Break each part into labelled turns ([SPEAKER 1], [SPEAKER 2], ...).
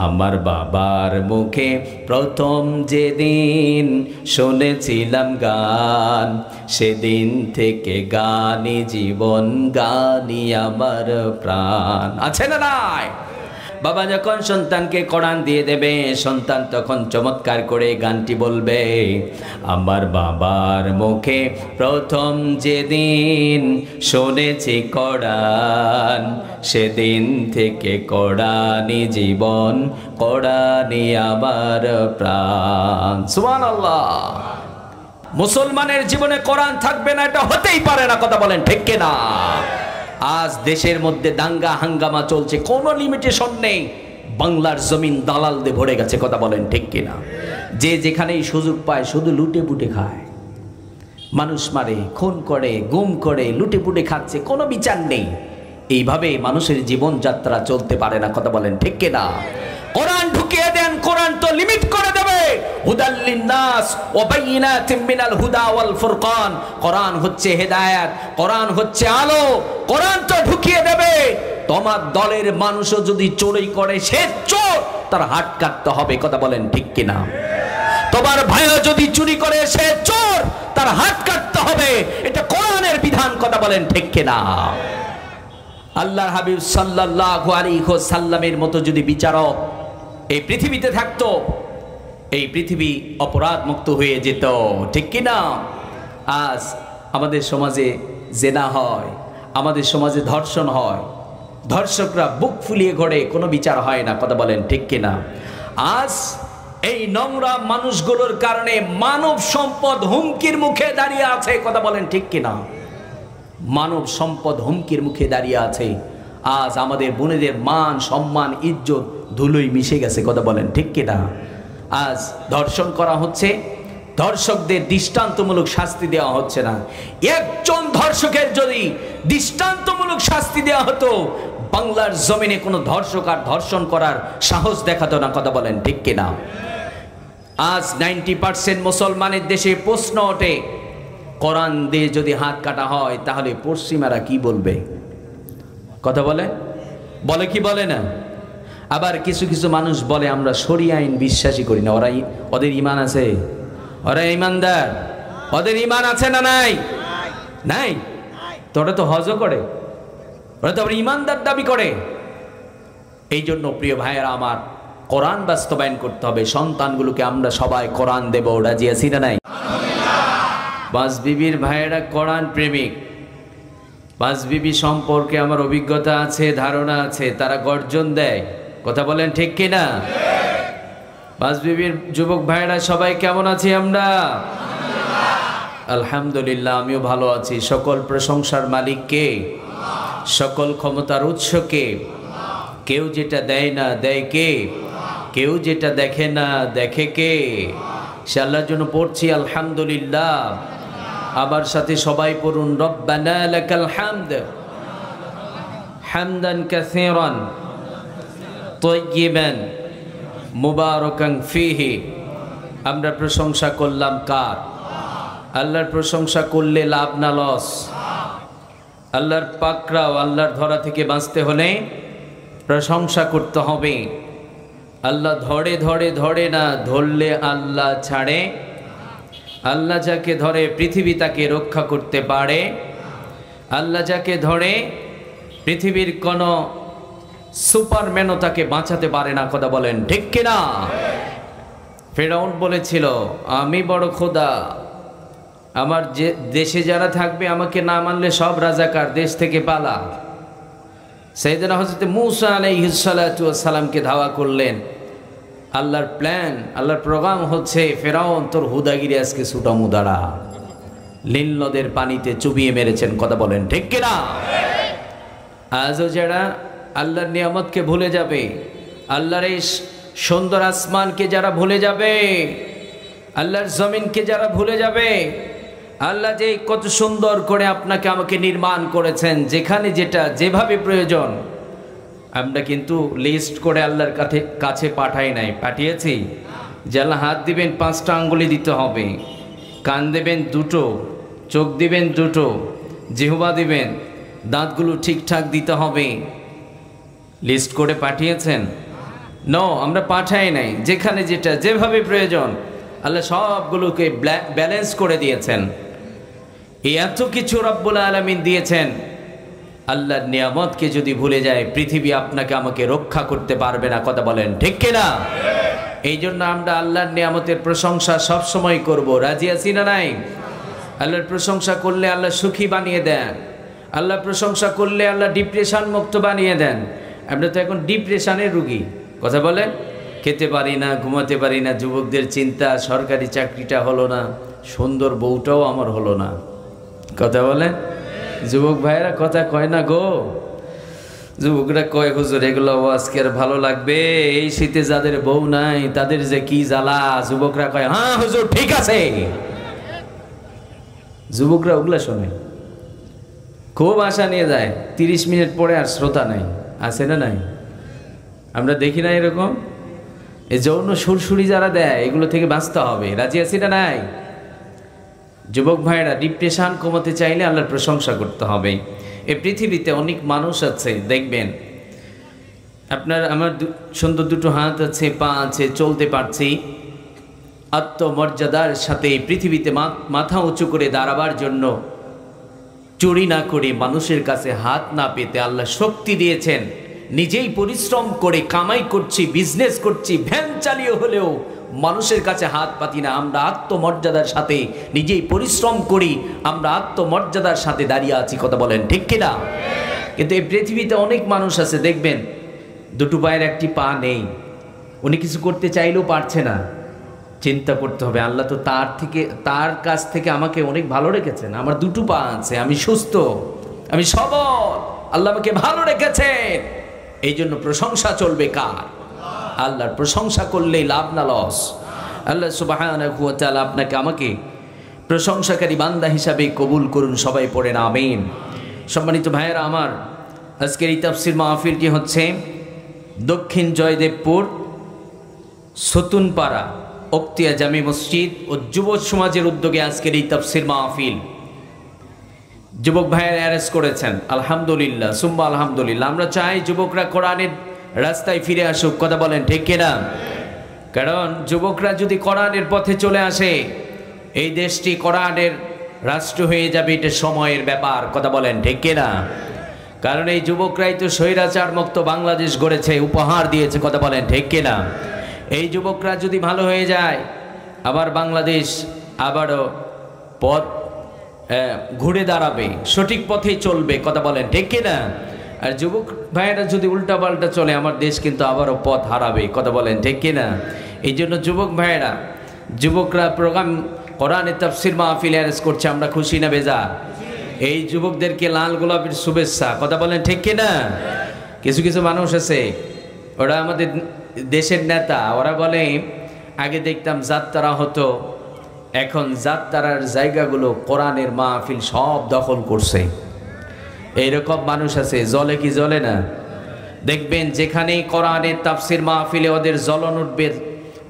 [SPEAKER 1] আমার বাবার মুখে প্রথম যেদিন শুনেছিলাম গান, সেদিন থেকে গানই জীবন, গানই আমার প্রাণ। আছে না নাই? বাবা যখন সন্তানকে কোরআন দিয়ে দেবে, সন্তান তখন চমৎকার করে গানটি বলবে, আমার বাবার মুখে প্রথম যেদিন শুনেছি কোরআন, সেদিন থেকে কোরআনই জীবন, কোরআনই আমার প্রাণ। সুবহানাল্লাহ। মুসলমানের জীবনে কোরআন থাকবে না এটা হতেই পারে না, কথা বলেন ঠিক কিনা? আজ দেশের মধ্যে দাঙ্গা হাঙ্গামা চলছে, কোনো লিমিটেশন নেই। বাংলার জমিন দালালদের ভরে গেছে, কথা বলেন ঠিক কিনা? যে যেখানেই সুযোগ পায় শুধু লুটে পুটে খায়, মানুষ মারে, খুন করে, গুম করে, লুটে পুটে খাচ্ছে, কোনো বিচার নেই। এইভাবে মানুষের জীবনযাত্রা চলতে পারে না, কথা বলেন ঠিক কিনা? কোরআন ঢুকিয়ে দেন, কোরআন তো লিমিট করে দেবে। হুদাল লিন্নাস ওয়া বাইয়িনাতিন মিনাল হুদা ওয়াল ফুরকান। কোরআন হচ্ছে হেদায়েত, কোরআন হচ্ছে আলো। কোরআন তো ঢুকিয়ে দেবে। তোমার দলের মানুষও যদি চুরি করে সে চোর, তার হাত কাটতে হবে, কথা বলেন ঠিক কিনা? তোমার ভাইও যদি চুরি করে সে চোর, তার হাত কাটতে হবে। এটা কোরআনের বিধান, কথা বলেন ঠিক কিনা? আল্লাহর হাবিব সাল্লাল্লাহু আলাইহি ওয়াসাল্লামের মতো যদি বিচারক এই পৃথিবীতে থাকতো, এই পৃথিবী অপরাধ মুক্ত হয়ে যেত, ঠিক কিনা? আজ আমাদের সমাজে জেনা হয়, আমাদের সমাজে ধর্ষণ হয়, ধর্ষকরা বুক ফুলিয়ে ঘোরে, কোনো বিচার হয় না, কথা বলেন ঠিক কিনা? আজ এই নোংরা মানুষগুলোর কারণে মানব সম্পদ হুমকির মুখে দাঁড়িয়ে আছে, কথা বলেন ঠিক কিনা? মানব সম্পদ হুমকির মুখে দাঁড়িয়ে আছে। আজ আমাদের বোনেদের মান সম্মান ইজ্জত ধুলোয় মিশে গেছে, কথা বলেন ঠিক কিনা? আজ ধর্ষণ করা হচ্ছে, ধর্ষকদের দৃষ্টান্তমূলক শাস্তি দেওয়া হচ্ছে না। একজন ধর্ষকের যদি দৃষ্টান্তমূলক শাস্তি দেওয়া হতো, বাংলার জমিনে কোনো ধর্ষক আর ধর্ষণ করার সাহস দেখাতো না, কথা বলেন ঠিক কিনা? আজ 90% মুসলমানের দেশে প্রশ্ন ওঠে, কোরআন দিয়ে যদি হাত কাটা হয় তাহলে পশ্চিমারা কি বলবে, কথা বলে বলে কি বলে না? আবার কিছু কিছু মানুষ বলে আমরা শরিয়া আইন বিশ্বাসই করি না। ওদের ইমান আছে, ওরা ইমানদার, ওদের ইমান আছে না নাই? নাই। তোরা তো হজও করে, ওরা তো আবার ইমানদার দাবি করে। এই জন্য প্রিয় ভাইয়েরা আমার, কোরআন বাস্তবায়ন করতে হবে। সন্তানগুলোকে আমরা সবাই কোরআন দেব, রাজি আছি না নাই? পাঁচ বিবির ভাইয়েরা কোরআন প্রেমিক। পাঁচ বিবি সম্পর্কে আমার অভিজ্ঞতা আছে, ধারণা আছে, তারা গর্জন দেয়, কথা বলেন ঠিক কিনা? পাঁচ বিবির যুবক ভাইয়েরা সবাই কেমন আছি আমরা? আলহামদুলিল্লাহ, আমিও ভালো আছি। সকল প্রশংসার মালিক কে? সকল ক্ষমতার উৎস কে? কেউ যেটা দেয় না দেয় কে? কেউ যেটা দেখে না দেখে কে? সে আল্লাহর জন্য পড়ছি আলহামদুলিল্লাহ। আবার সাথে সবাই পড়ুন, রব্বানা লাকাল হামদ হামদান কাসীরান তাইয়িবান মুবারাকান ফিহি। আমরা প্রশংসা করলাম কার? আল্লাহর প্রশংসা করলে লাভ না লস? আল্লাহর পাকড়াও, আল্লাহর ধরা থেকে বাঁচতে হলে প্রশংসা করতে হবে। আল্লাহ ধরে ধরে ধরে না, ধরলে আল্লাহ ছাড়ে। আল্লাহ যাকে ধরে পৃথিবী তাকে রক্ষা করতে পারে। আল্লাহ যাকে ধরে পৃথিবীর কোনো সুপারম্যানও তাকে বাঁচাতে পারে না, কথা বলেন ঠিক কিনা? ফেরাউন বলেছিল আমি বড় খোদা, আমার যে দেশে যারা থাকবে আমাকে না মানলে সব রাজাকার, দেশ থেকে পালা। সাইয়েদনা হযরত মূসা আলাইহিস সালাতু ওয়াস সালামকে ধাওয়া করলেন। আল্লাহর প্ল্যান, আল্লাহর প্রোগ্রাম হচ্ছে, ফেরাউন তোর হুদাগিরি আজকে ছুটামু দাঁড়া। নীল নদের পানিতে চুবিয়ে মেরেছেন, কথা বলেন ঠিক কিনা? আজও যারা আল্লাহর নিয়ামতকে ভুলে যাবে, আল্লাহর এই সুন্দর আসমানকে যারা ভুলে যাবে, আল্লাহর জমিনকে যারা ভুলে যাবে, আল্লাহ যে কত সুন্দর করে আপনাকে আমাকে নির্মাণ করেছেন, যেখানে যেটা যেভাবে প্রয়োজন, আমরা কিন্তু লিস্ট করে আল্লাহর কাছে পাঠাই নাই, পাঠিয়েছি যে আল্লাহ হাত দিবেন 5টা আঙ্গুলি দিতে হবে, কান দেবেন 2টো, চোখ দিবেন 2টো, জিহ্বা দিবেন, দাঁতগুলো ঠিকঠাক দিতে হবে। লিস্ট করে পাঠিয়েছেন? নো, আমরা পাঠাই নাই, যেখানে যেটা যেভাবে প্রয়োজন আল্লাহ সবগুলোকে ব্যালেন্স করে দিয়েছেন। এত কিছু রব্বুল আলামিন দিয়েছেন, আল্লাহর নিয়ামতকে যদি ভুলে যায় পৃথিবী আপনাকে আমাকে রক্ষা করতে পারবে না। কথা বলেন ঠিক কিনা? এই জন্য আমরা আল্লাহর নিয়ামতের প্রশংসা সবসময় করব। রাজি আছি না নাই? আল্লাহর প্রশংসা করলে আল্লাহ সুখী বানিয়ে দেন, আল্লাহ প্রশংসা করলে আল্লাহ ডিপ্রেশন মুক্ত বানিয়ে দেন। আমরা তো এখন ডিপ্রেশনের রুগী। কথা বলেন, খেতে পারি না, ঘুমাতে পারি না, যুবকদের চিন্তা সরকারি চাকরিটা হলো না, সুন্দর বউটাও আমার হলো না। কথা বলেন, যুবক ভাইয়েরা কথা কয় না গো। যুবকরা কয় হুজুর এগুলো আজকে আর ভালো লাগবে, এই শীতে যাদের বউ নাই তাদের যে কি জ্বালা। যুবকরা কয় হ্যাঁ হুজুর ঠিক আছে। যুবকরা ওগুলা শোনে, খুব আশা নিয়ে যায়, 30 মিনিট পরে আর শ্রোতা নাই। আছে না নাই? আমরা দেখি না এরকম? এই যৌন সুরসুরি যারা দেয় এগুলো থেকে বাঁচতে হবে। রাজি আছি না নাই? যুবক ভাইরা ডিপ্রেশন কমাতে চাইলে আল্লাহর প্রশংসা করতে হবে। এই পৃথিবীতে অনেক মানুষ আছে, দেখবেন আপনার আমার সুন্দর দুটো হাত আছে, পা আছে, চলতে পারছি, আত্মমর্যাদার সাথে পৃথিবীতে মাথা উঁচু করে দাঁড়াবার জন্য চুরি না করে, মানুষের কাছে হাত না পেতে আল্লাহ শক্তি দিয়েছেন। নিজেই পরিশ্রম করে কামাই করছি, বিজনেস করছি, ভ্যান চালিয়ে হলেও মানুষের কাছে হাত পাতি না। আমরা আত্মমর্যাদার সাথে নিজেই পরিশ্রম করি, আমরা আত্মমর্যাদার সাথে দাঁড়িয়ে আছি। কথা বলেন ঠিক কিনা? কিন্তু এই পৃথিবীতে অনেক মানুষ আছে, দেখবেন দুটো পায়ের একটি পা নেই, উনি কিছু করতে চাইলেও পারছে না। চিন্তা করতে হবে, আল্লাহ তো তার কাছ থেকে আমাকে অনেক ভালো রেখেছেন। আমার দুটো পা আছে, আমি সুস্থ, আমি সবল, আল্লাহ আমাকে ভালো রেখেছেন। এই জন্য প্রশংসা চলবে কার? আল্লাহর প্রশংসা করলেই লাভ না লস। আল্লাহ সুবহানাহু ওয়া তাআলা আপনাকে আমাকে প্রশংসাকারী বান্দা হিসাবে কবুল করুন। সবাই পড়েন আমিন। সম্মানিত ভাইয়েরা আমার, আজকের এই তাফসীর মাহফিলটি হচ্ছে দক্ষিণ জয়দেবপুর সতুনপাড়া অক্তিয়া জামি মসজিদ ও যুব সমাজের উদ্যোগে আজকের এই তাফসীর মাহফিল যুবক ভাইয়েরা অ্যারেঞ্জ করেছেন। আলহামদুলিল্লাহ, সুম্মা আলহামদুলিল্লাহ। আমরা চাই যুবকরা কোরআনের রাস্তায় ফিরে আসুক। কথা বলেন ঠিক কিনা? কারণ যুবকরা যদি কোরআনের পথে চলে আসে, এই দেশটি কোরআনের রাষ্ট্র হয়ে যাবে, এটা সময়ের ব্যাপার। কথা বলেন ঠিক কিনা? কারণ এই যুবকরাই তো স্বৈরাচার মুক্ত বাংলাদেশ গড়েছে, উপহার দিয়েছে। কথা বলেন ঠিক কিনা? এই যুবকরা যদি ভালো হয়ে যায়, আবার বাংলাদেশ আবারও পথ ঘুরে দাঁড়াবে, সঠিক পথেই চলবে। কথা বলেন ঠিক কিনা? আর যুবক ভাইয়েরা যদি উল্টাপাল্টা চলে, আমার দেশ কিন্তু আবারও পথ হারাবে। কথা বলেন ঠিক কিনা? এই জন্য যুবক ভাইয়েরা, যুবকরা প্রোগ্রাম কোরআনের তাফসীর মাহফিল অ্যারেঞ্জ করছে, আমরা খুশি না বেজা? এই যুবকদেরকে লাল গোলাপের শুভেচ্ছা। কথা বলেন ঠিক কিনা? কিছু কিছু মানুষ আছে, ওরা আমাদের দেশের নেতা, ওরা বলে আগে দেখতাম যাত্রা হতো, এখন যাত্রার জায়গাগুলো কোরআনের মাহফিল সব দখল করছে। এইরকম মানুষ আছে। জ্বলে কি জ্বলে না? দেখবেন যেখানেই কোরআনের তাফসীর মাহফিলে ওদের জ্বলন উঠবে,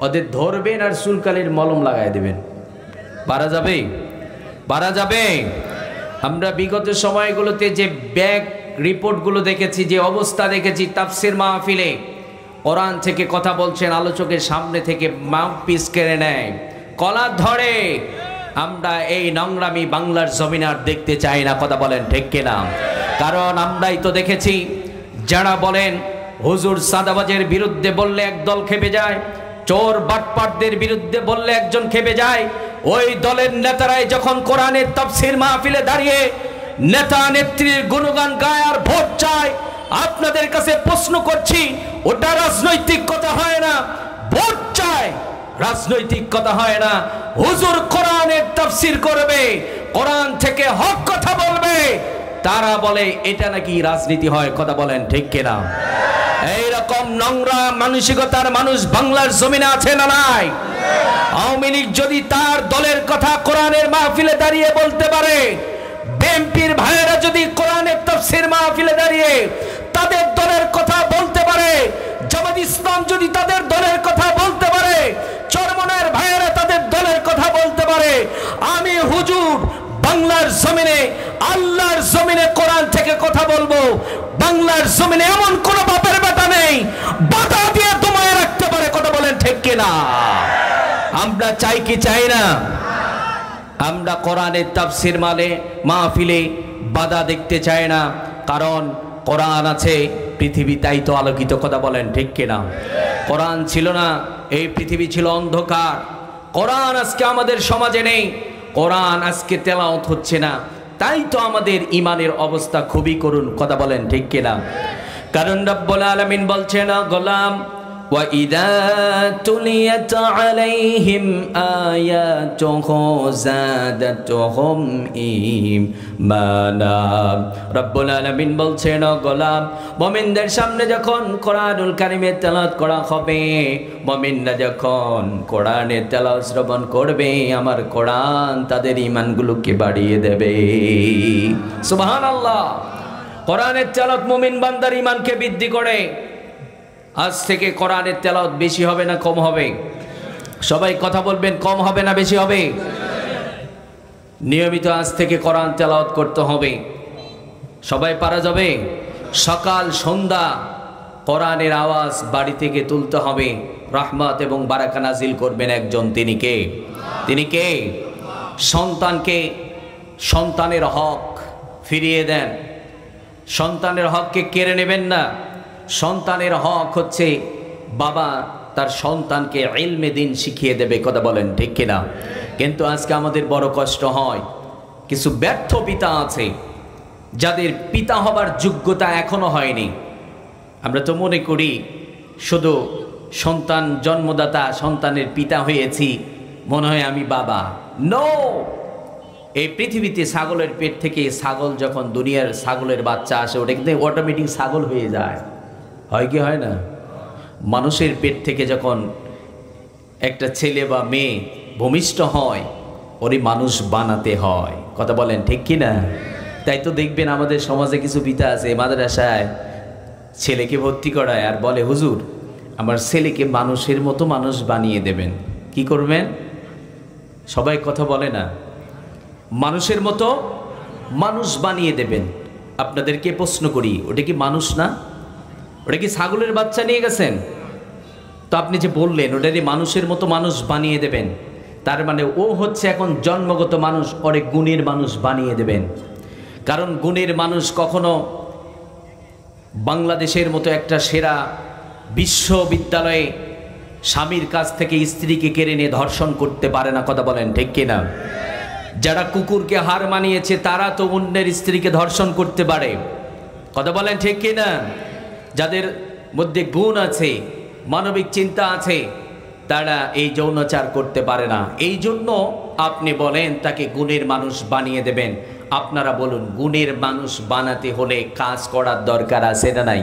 [SPEAKER 1] ওদের ধরবেন আর চুলকালির মলম লাগাই দেবেন। পারা যাবে? পারা যাবে? আমরা বিগত সময়গুলোতে যে ব্যাক রিপোর্টগুলো দেখেছি, যে অবস্থা দেখেছি, তাফসীর মাহফিলে কোরআন থেকে কথা বলছেন, আলোচকের সামনে থেকে মাউথপিস কেড়ে নেয়, কলার ধরে। আমরা এই নোংরামি বাংলার জমিনে আর দেখতে চাই না। কথা বলেন ঠিক কিনা? কারণ আমরাই তো দেখেছি, যারা বলেন হুজুর সাদাবাজের বিরুদ্ধে বললে একদল খেপে যায়, চোর বাটপাটদের বিরুদ্ধে বললে একজন খেপে যায়। ওই দলের নেতারাই যখন কোরআনের তাফসীর মাহফিলে দাঁড়িয়ে নেতা নেত্রীর গুণগান গায় আর ভোট চায়, আপনাদের কাছে প্রশ্ন করছি, ওটা রাজনৈতিক কথা হয় না। ভোট চায়, রাজনৈতিক কথা হয় না। হুজুর কোরআনের তাফসীর করবে, কোরআন থেকে হক কথা বলবে, তারা বলে এটা নাকি রাজনীতি হয়। কথা বলেন ঠিক কিনা? এইরকম নোংরা মানসিকতার মানুষ বাংলার জমিনে আছে না নাই? আওয়ামী লীগ যদি তার দলের কথা কোরআনের মাহফিলে দাঁড়িয়ে বলতে পারে, বিএনপির ভাইয়েরা যদি কোরআনের তাফসীর মাহফিলে দাঁড়িয়ে তাদের দলের কথা বলতে পারে, জামাত ইসলাম যদি তাদের দলের কথা বলতে পারে, চরমনের ভাইয়েরা তাদের দলের কথা বলতে পারে, আমি হুজুর বাংলার জমিনে, আল্লাহর জমিনে কোরআন থেকে কথা বলবো। বাংলার জমিনে এমন কোন বাপের বেটা নেই বাধা দিয়ে তোমায় না? আমরা চাই কি চাই না? আমরা কোরআনের তাফসীর মাহফিলে বাধা দেখতে চাই না, কারণ কোরআন আছে, পৃথিবী তাই তো আলোকিত। কথা বলেন ঠিক কিনা? কোরআন ছিল না, এই পৃথিবী ছিল অন্ধকার। কোরআন আজকে আমাদের সমাজে নেই, কোরআন আজকে তেলাওয়াত হচ্ছে না, তাই তো আমাদের ইমানের অবস্থা খুবই করুণ। কথা বলেন ঠিক কিনা? কারণ রব্বুল আলামিন বলছেন, গোলাম وَإِذَا تُلِيَتْ عَلَيْهِمْ آيَاتُهُ زَادَتْهُمْ ঈমানা। রব্বুল আলামিন বলছেন, গোলাম মুমিনদের সামনে যখন কোরআনুল কারীমের তেলাওয়াত করা হবে, মুমিনরা যখন কোরআনের তেলাওয়াত শ্রবণ করবে, আমার কোরআন তাদের ঈমানগুলোকে বাড়িয়ে দেবে। সুবহানাল্লাহ। কোরআনের তেলাওয়াত মুমিন বান্দার ঈমানকে বৃদ্ধি করে। আজ থেকে কোরআনের তেলাওয়াত বেশি হবে না কম হবে? সবাই কথা বলবেন, কম হবে না বেশি হবে? নিয়মিত আজ থেকে কোরআন তেলাওয়াত করতে হবে। সবাই পারা যাবে? সকাল সন্ধ্যা কোরআনের আওয়াজ বাড়ি থেকে তুলতে হবে। রহমত এবং বারাকা নাজিল করবেন একজন, তিনি কে? তিনি কে? সন্তানকে সন্তানের হক ফিরিয়ে দেন। সন্তানের হককে কেড়ে নেবেন না। সন্তানের হক হচ্ছে বাবা তার সন্তানকে ইলমে দ্বীন শিখিয়ে দেবে। কথা বলেন ঠিক কিনা? কিন্তু আজকে আমাদের বড় কষ্ট হয়, কিছু ব্যর্থ পিতা আছে যাদের পিতা হবার যোগ্যতা এখনো হয়নি। আমরা তো মনে করি শুধু সন্তান জন্মদাতা, সন্তানের পিতা হয়েছি, মনে হয় আমি বাবা। নো! এই পৃথিবীতে ছাগলের পেট থেকে ছাগল যখন দুনিয়ার ছাগলের বাচ্চা আসে, ওটা কিন্তু অটোমেটিক ছাগল হয়ে যায়। হয় কি হয় না? মানুষের পেট থেকে যখন একটা ছেলে বা মেয়ে ভূমিষ্ঠ হয়, ওরই মানুষ বানাতে হয়। কথা বলেন ঠিক কি না? তাই তো দেখবেন আমাদের সমাজে কিছু পিতা আছে, মাদ্রাসায় ছেলেকে ভর্তি করায় আর বলে, হুজুর আমার ছেলেকে মানুষের মতো মানুষ বানিয়ে দেবেন। কি করবেন? সবাই কথা বলে না, মানুষের মতো মানুষ বানিয়ে দেবেন। আপনাদেরকে প্রশ্ন করি, ওটা কি মানুষ না? ওটা কি ছাগলের বাচ্চা নিয়ে গেছেন? তো আপনি যে বললেন ওটাকে মানুষের মতো মানুষ বানিয়ে দেবেন, তার মানে ও হচ্ছে এখন জন্মগত মানুষ, ওরে গুণের মানুষ বানিয়ে দেবেন। কারণ গুণের মানুষ কখনো বাংলাদেশের মতো একটা সেরা বিশ্ববিদ্যালয়ে স্বামীর কাছ থেকে স্ত্রীকে কেড়ে নিয়ে ধর্ষণ করতে পারে না। কথা বলেন ঠিক কিনা? যারা কুকুরকে হার মানিয়েছে তারা তো অন্যের স্ত্রীকে ধর্ষণ করতে পারে। কথা বলেন ঠিক কিনা? যাদের মধ্যে গুণ আছে, মানবিক চিন্তা আছে, তারা এই যৌনাচার করতে পারে না। এই জন্য আপনি বলেন তাকে গুণের মানুষ বানিয়ে দেবেন। আপনারা বলুন, গুণের মানুষ বানাতে হলে কাজ করার দরকার আছে না নাই?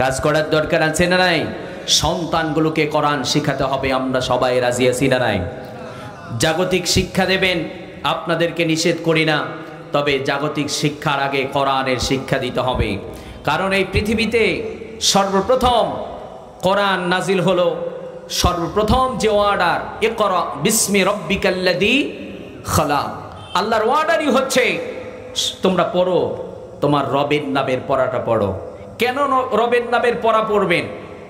[SPEAKER 1] কাজ করার দরকার আছে না নাই? সন্তানগুলোকে কোরআন শিখাতে হবে। আমরা সবাই রাজি আছি না নাই? জাগতিক শিক্ষা দেবেন, আপনাদেরকে নিষেধ করি না, তবে জাগতিক শিক্ষার আগে কোরআনের শিক্ষা দিতে হবে। কারণ এই পৃথিবীতে সর্বপ্রথম কোরআন নাজিল হলো, সর্বপ্রথম যে অর্ডার, ইকরা বিসমি রব্বিকাল্লাযী খালাক, আল্লাহর অর্ডারই হচ্ছে তোমরা পড়ো, তোমার রবের নামের পড়াটা পড়ো। কেন রবের নামের পড়া পড়বেন?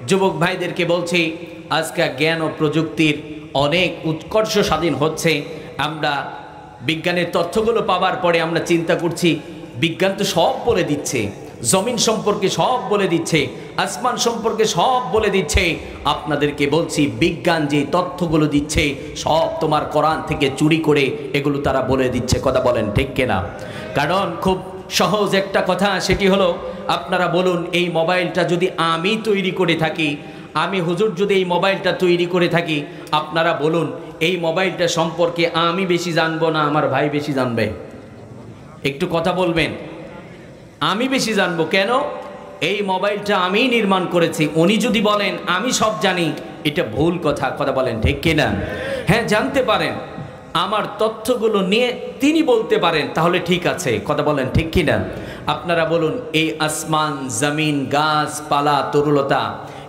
[SPEAKER 1] যুবক ভাইদেরকে বলছি, আজকে জ্ঞান ও প্রযুক্তির অনেক উৎকর্ষ স্বাধীন হচ্ছে। আমরা বিজ্ঞানের তথ্যগুলো পাওয়ার পরে আমরা চিন্তা করছি, বিজ্ঞান তো সব বলে দিচ্ছে, জমিন সম্পর্কে সব বলে দিচ্ছে, আসমান সম্পর্কে সব বলে দিচ্ছে। আপনাদেরকে বলছি, বিজ্ঞান যে তথ্যগুলো দিচ্ছে সব তোমার কোরআন থেকে চুরি করে এগুলো তারা বলে দিচ্ছে। কথা বলেন ঠিক কিনা? কারণ খুব সহজ একটা কথা, সেটি হলো, আপনারা বলুন এই মোবাইলটা যদি আমি তৈরি করে থাকি, আমি হুজুর যদি এই মোবাইলটা তৈরি করে থাকি, আপনারা বলুন এই মোবাইলটা সম্পর্কে আমি বেশি জানবো না আমার ভাই বেশি জানবে? একটু কথা বলবেন। আমি বেশি জানবো কেন? এই মোবাইলটা আমি নির্মাণ করেছি। উনি যদি বলেন আমি সব জানি, এটা ভুল কথা। কথা বলেন ঠিক কিনা? হ্যাঁ, জানতে পারেন, আমার তথ্যগুলো নিয়ে তিনি বলতে পারেন, তাহলে ঠিক আছে। কথা বলেন ঠিক কিনা? আপনারা বলুন, এই আসমান, জমিন, গাছপালা, তরুলতা,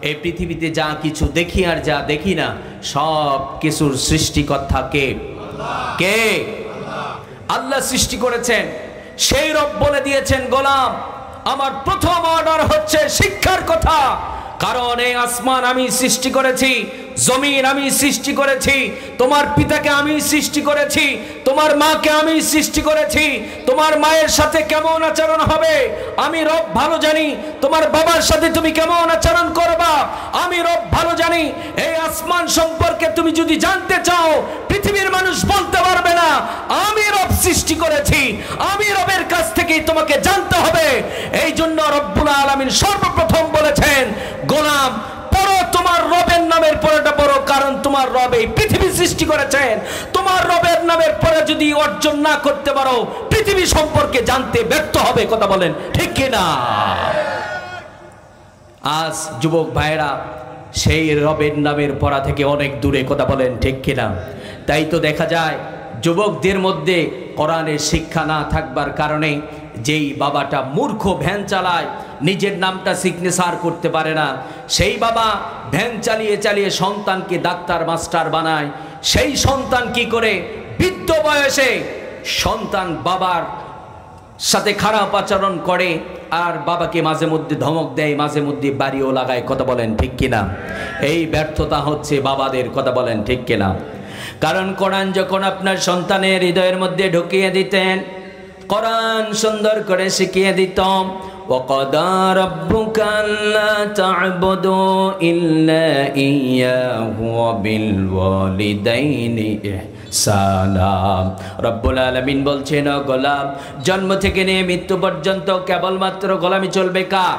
[SPEAKER 1] এই পৃথিবীতে যা কিছু দেখি আর যা দেখি না, সব কিছুর সৃষ্টিকর্তা কে? কে? আল্লাহ সৃষ্টি করেছেন। সেই রব বলে দিয়েছেন, গোলাম আমার প্রথম অর্ডার হচ্ছে শিক্ষার কথা। কারণ এই আসমান আমি সৃষ্টি করেছি, জমিন আমি সৃষ্টি করেছি, তোমার পিতাকে আমি সৃষ্টি করেছি, তোমার মাকে আমি সৃষ্টি করেছি, তোমার মায়ের সাথে কেমন আচরণ হবে আমি রব ভালো জানি, তোমার বাবার সাথে তুমি কেমন আচরণ করবা আমি রব ভালো জানি। এই আসমান সম্পর্কে তুমি যদি জানতে চাও, পৃথিবীর মানুষ বলতে পারবে না আমি রব সৃষ্টি করেছি, আমি রবের কাছ থেকেই তোমাকে জানতে হবে। এই জন্য রব্বুল আলামিন সর্বপ্রথম বলেছেন, গোলাম পড়ো তোমার রবের নামের পরেটা পড়ো, কারণ তোমার রব এই পৃথিবী সৃষ্টি করেছেন। তোমার রবের নামের পরে যদি অর্জন না করতে পারো, পৃথিবী সম্পর্কে জানতে ব্যর্থ হবে। কথা বলেন ঠিক কিনা? আজ যুবক ভাইরা সেই রবের নামের পড়া থেকে অনেক দূরে। কথা বলেন ঠিক কিনা? তাই তো দেখা যায় যুবকদের মধ্যে কোরআনের শিক্ষা না থাকবার কারণে যেই বাবাটা মূর্খ, ভ্যান চালায়, নিজের নামটা সিগনেচার করতে পারে না, সেই বাবা ভ্যান চালিয়ে চালিয়ে সন্তানকে ডাক্তার মাস্টার বানায়। সেই সন্তান কি করে বৃদ্ধ বয়সে সন্তান বাবার সাথে খারাপ আচরণ করে, আর বাবাকে মাঝে মধ্যে ধমক দেয়, মাঝে মধ্যে বাড়িও লাগায়। কথা বলেন ঠিক কিনা? এই ব্যর্থতা হচ্ছে বাবাদের। কথা বলেন ঠিক কিনা? কারণ কোরআন যখন আপনার সন্তানের হৃদয়ের মধ্যে ঢুকিয়ে দিতেন, কোরআন সুন্দর করে শিখিয়ে দিতাম, وَقَضَى رَبُّكَ أَلَّا تَعْبُدُوا إِلَّا إِيَّاهُ وَبِالْوَالِدَيْنِ إِحْسَانًا। রব্বুল আলামিন বলছেন, ও গোলাম, জন্ম থেকে নিয়ে মৃত্যু পর্যন্ত কেবলমাত্র গোলামি চলবে কার?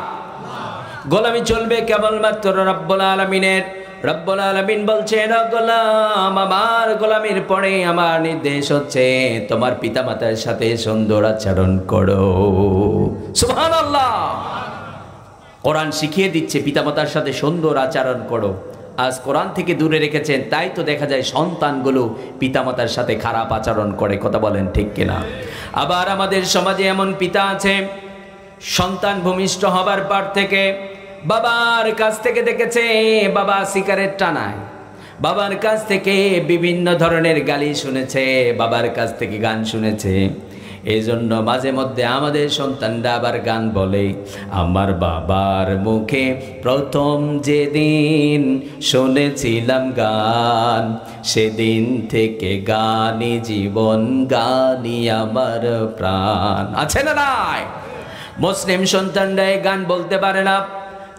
[SPEAKER 1] গোলামি চলবে কেবলমাত্র রব্বুল আলামিনের। রব্বুল আলামিন বলছেন, ও গোলাম, আমার গোলামির পরে আমার নির্দেশ হচ্ছে তোমার পিতামাতার সাথে সুন্দর আচরণ করো। সুবহানাল্লাহ। কোরআন শিখিয়ে দিচ্ছে পিতামাতার সাথে সুন্দর আচরণ করো। আজ কোরআন থেকে দূরে রেখেছেন, তাই তো দেখা যায় সন্তানগুলো পিতামাতার সাথে খারাপ আচরণ করে। কথা বলেন ঠিক কিনা? আবার আমাদের সমাজে এমন পিতা আছে, সন্তান ভূমিষ্ঠ হবার পর থেকে বাবার কাছ থেকে দেখেছে বাবা সিগারেট টানায়, বাবার কাছ থেকে বিভিন্ন ধরনের গালি শুনেছে, বাবার কাছ থেকে গান শুনেছে। এই জন্য মাঝে মধ্যে আমাদের সন্তানরা আবার গান বলে, আমার বাবার মুখে প্রথম যেদিন শুনেছিলাম গান, সেদিন থেকে গানই জীবন, গানই আমার প্রাণ। আছে না নাই? মুসলিম সন্তানরা এই গান বলতে পারে না,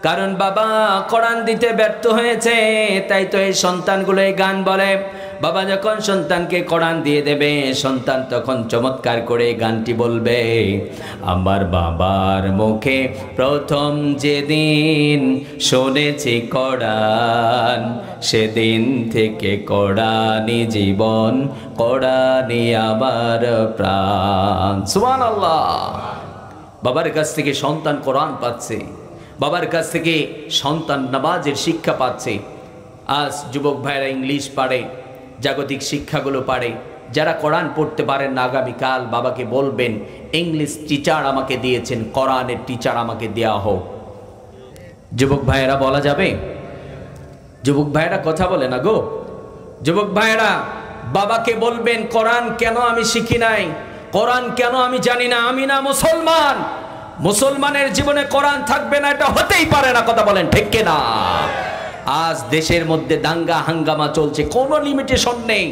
[SPEAKER 1] কারণ বাবা কোরআন দিতে ব্যর্থ হয়েছে। তাই তো এই সন্তানগুলো এই গান বলে। বাবা যখন সন্তানকে কোরআন দিয়ে দেবে, সন্তান তখন চমৎকার করে গানটি বলবে, আমার বাবার মুখে প্রথম যেদিন শুনেছি কোরআন, সেদিন থেকে কোরআনই জীবন, কোরআনই আমার প্রাণ। সুবহানাল্লাহ। বাবার কাছ থেকে সন্তান কোরআন পাচ্ছে, বাবার কাছ থেকে সন্তান নামাজের শিক্ষা পাচ্ছে। আজ যুবক ভাইরা ইংলিশ পারে, জাগতিক শিক্ষাগুলো পারে। যারা কোরআন পড়তে পারেন না, আগামীকাল বাবাকে বলবেন, ইংলিশ টিচার আমাকে দিয়েছেন, কোরআনের টিচার আমাকে দেওয়া হোক। যুবক ভাইয়েরা বলা যাবে? যুবক ভাইয়েরা কথা বলে না গো। যুবক ভাইয়েরা বাবাকে বলবেন, কোরআন কেন আমি শিখি নাই, কোরআন কেন আমি জানি না, আমি না মুসলমান, মুসলমানের জীবনে কোরআন থাকবে না, এটা হতেই পারে না। কথা বলেন ঠিক কিনা? আজ দেশের মধ্যে দাঙ্গা হাঙ্গামা চলছে, কোনো লিমিটেশন নেই।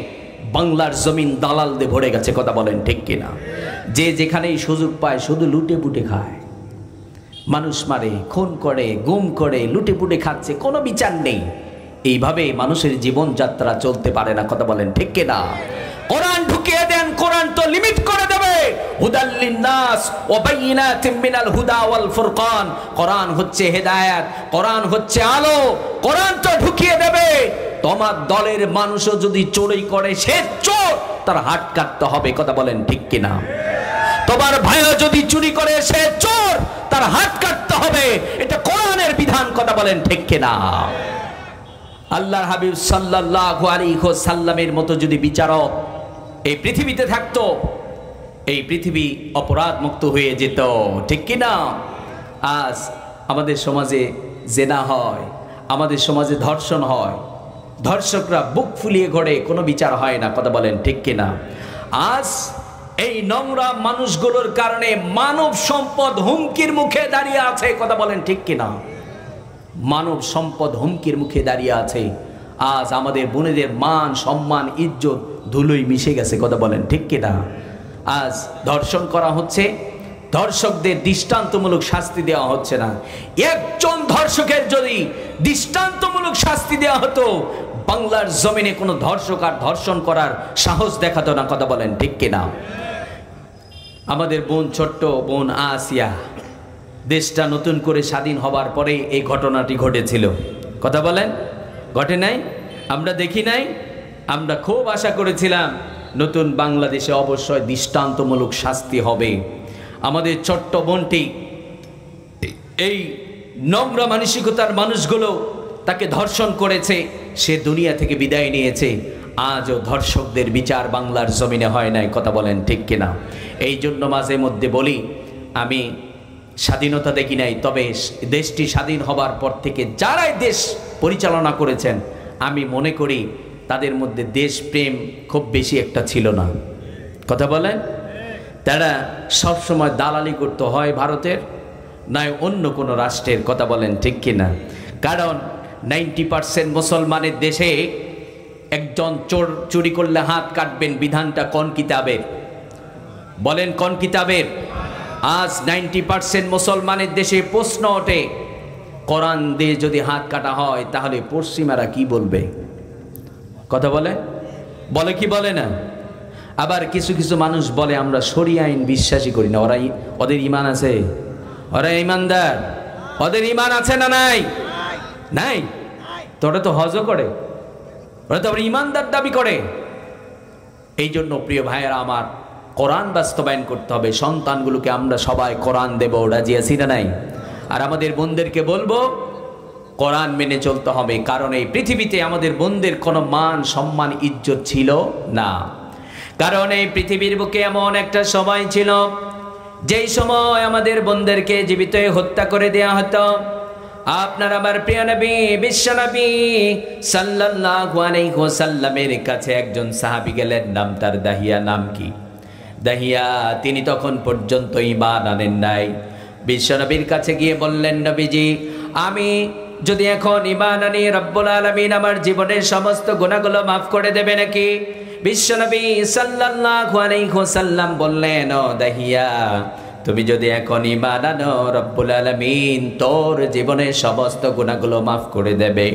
[SPEAKER 1] বাংলার জমিন দালালদের ভরে গেছে। কথা বলেন ঠিক কিনা? যে যেখানেই সুযোগ পায় শুধু লুটে পুটে খায়, মানুষ মারে, খুন করে, গুম করে, লুটে পুটে খাচ্ছে, কোনো বিচার নেই। এইভাবে মানুষের জীবনযাত্রা চলতে পারে না। কথা বলেন ঠিক কিনা? কোরআন ঢুকিয়ে দেন, কোরআন তো লিমিট করে দেবে। হুদাল লিন্নাস ওয়া বাইয়িনাতিম মিনাল হুদা ওয়াল ফুরকান। কোরআন হচ্ছে হেদায়েত, কোরআন হচ্ছে আলো। কোরআন তো ঢুকিয়ে দেবে। তোমার দলের মানুষও যদি চুরি করে, সে চোর, তার হাত কাটতে হবে। কথা বলেন ঠিক কিনা? তোমার ভাইও যদি চুরি করে, সে চোর, তার হাত কাটতে হবে। এটা কোরআনের বিধান। কথা বলেন ঠিক কিনা? আল্লাহর হাবিব সাল্লাল্লাহু আলাইহি ওয়াসাল্লামের মতো যদি বিচারক এই পৃথিবীতে থাকতো, এই পৃথিবী অপরাধ মুক্ত হয়ে যেত। ঠিক কিনা? আজ আমাদের সমাজে জেনা হয়, আমাদের সমাজে ধর্ষণ হয়, ধর্ষকরা বুক ফুলিয়ে ঘোরে, কোনো বিচার হয় না। কথা বলেন ঠিক কিনা? আজ এই নোংরা মানুষগুলোর কারণে মানব সম্পদ হুমকির মুখে দাঁড়িয়ে আছে। কথা বলেন ঠিক কিনা? মানব সম্পদ হুমকির মুখে দাঁড়িয়ে আছে। আজ আমাদের বোনেদের মান সম্মান ইজ্জত ধুলোয় মিশে গেছে, কথা বলেন ঠিক কিনা? আজ ধর্ষণ করা হচ্ছে, ধর্ষকদের দৃষ্টান্তমূলক শাস্তি দেওয়া হচ্ছে না। একজন ধর্ষকের যদি দৃষ্টান্তমূলক শাস্তি দেওয়া হতো, বাংলার জমিনে কোনো ধর্ষক আর ধর্ষণ করার সাহস দেখাতো না, কথা বলেন ঠিক কিনা? আমাদের বোন, ছোট্ট বোন আসিয়া, দেশটা নতুন করে স্বাধীন হবার পরে এই ঘটনাটি ঘটেছিল, কথা বলেন, ঘটে নাই? আমরা দেখি নাই? আমরা খুব আশা করেছিলাম নতুন বাংলাদেশে অবশ্যই দৃষ্টান্তমূলক শাস্তি হবে। আমাদের ছোট্ট বোনটি, এই নোংরা মানসিকতার মানুষগুলো তাকে ধর্ষণ করেছে, সে দুনিয়া থেকে বিদায় নিয়েছে। আজও ধর্ষকদের বিচার বাংলার জমিনে হয় নাই, কথা বলেন ঠিক কিনা? এই জন্য মাঝে মধ্যে বলি, আমি স্বাধীনতা দেখি নাই, তবে দেশটি স্বাধীন হবার পর থেকে যারাই দেশ পরিচালনা করেছেন, আমি মনে করি তাদের মধ্যে দেশপ্রেম খুব বেশি একটা ছিল না, কথা বলেন। তারা সবসময় দালালি করতে হয় ভারতের, নয় অন্য কোনো রাষ্ট্রের, কথা বলেন ঠিক কিনা? কারণ 90% মুসলমানের দেশে একজন চোর চুরি করলে হাত কাটবেন, বিধানটা কোন কিতাবের? বলেন কোন কিতাবের? আজ 90% মুসলমানের দেশে প্রশ্ন ওঠে, কোরআন দিয়ে যদি হাত কাটা হয় তাহলে পশ্চিমারা কি বলবে, কথা বলে কি বলে না? আবার কিছু কিছু মানুষ বলে আমরা শরিয়া আইন বিশ্বাসী করি না। ওদের ইমান আছে? ওরা ইমানদার? ওদের ইমান আছে না নাই? নাই। তোরা তো হজও করে, ওরা তো আবার ইমানদার দাবি করে। এই জন্য প্রিয় ভাইয়েরা আমার, কোরআন বাস্তবায়ন করতে হবে। সন্তানগুলোকে আমরা সবাই কোরআন দেব, রাজি আছি না নাই? আর আমাদের বোনদেরকে বলবো কোরআন মেনে চলতে হবে, কারণ এই পৃথিবীতে আমাদের বোনদের কোনো মান সম্মান ইজ্জত ছিল না। কারণ এই পৃথিবীর বুকে এমন একটা সময় ছিল যেই সময় আমাদের বোনদেরকে জীবিত হত্যা করে দেওয়া হতো। আপনার আমার প্রিয় নবী বিশ্বনবী সাল্লাল্লাহু আলাইহি ওয়াসাল্লামের কাছে একজন সাহাবী গেলেন, নাম তার দাহিয়া। নাম কি? দাহিয়া। তিনি তখন পর্যন্ত ঈমান আনেন নাই। বিশ্বনবীর কাছে গিয়ে বললেন, নবীজি, আমি যদি এখন ঈমান আনি, রব্বুল আলামিন আমার জীবনের সমস্ত গুনাহগুলো মাফ করে দেবে নাকি? বিশ্বনবী সাল্লাল্লাহু আলাইহি ওয়াসাল্লাম বললেন, ও দাহিয়া, তুমি যদি এখন ঈমান আনো, রব্বুল আলামিন তোর জীবনের সমস্ত গুনাহগুলো মাফ করে দেবে।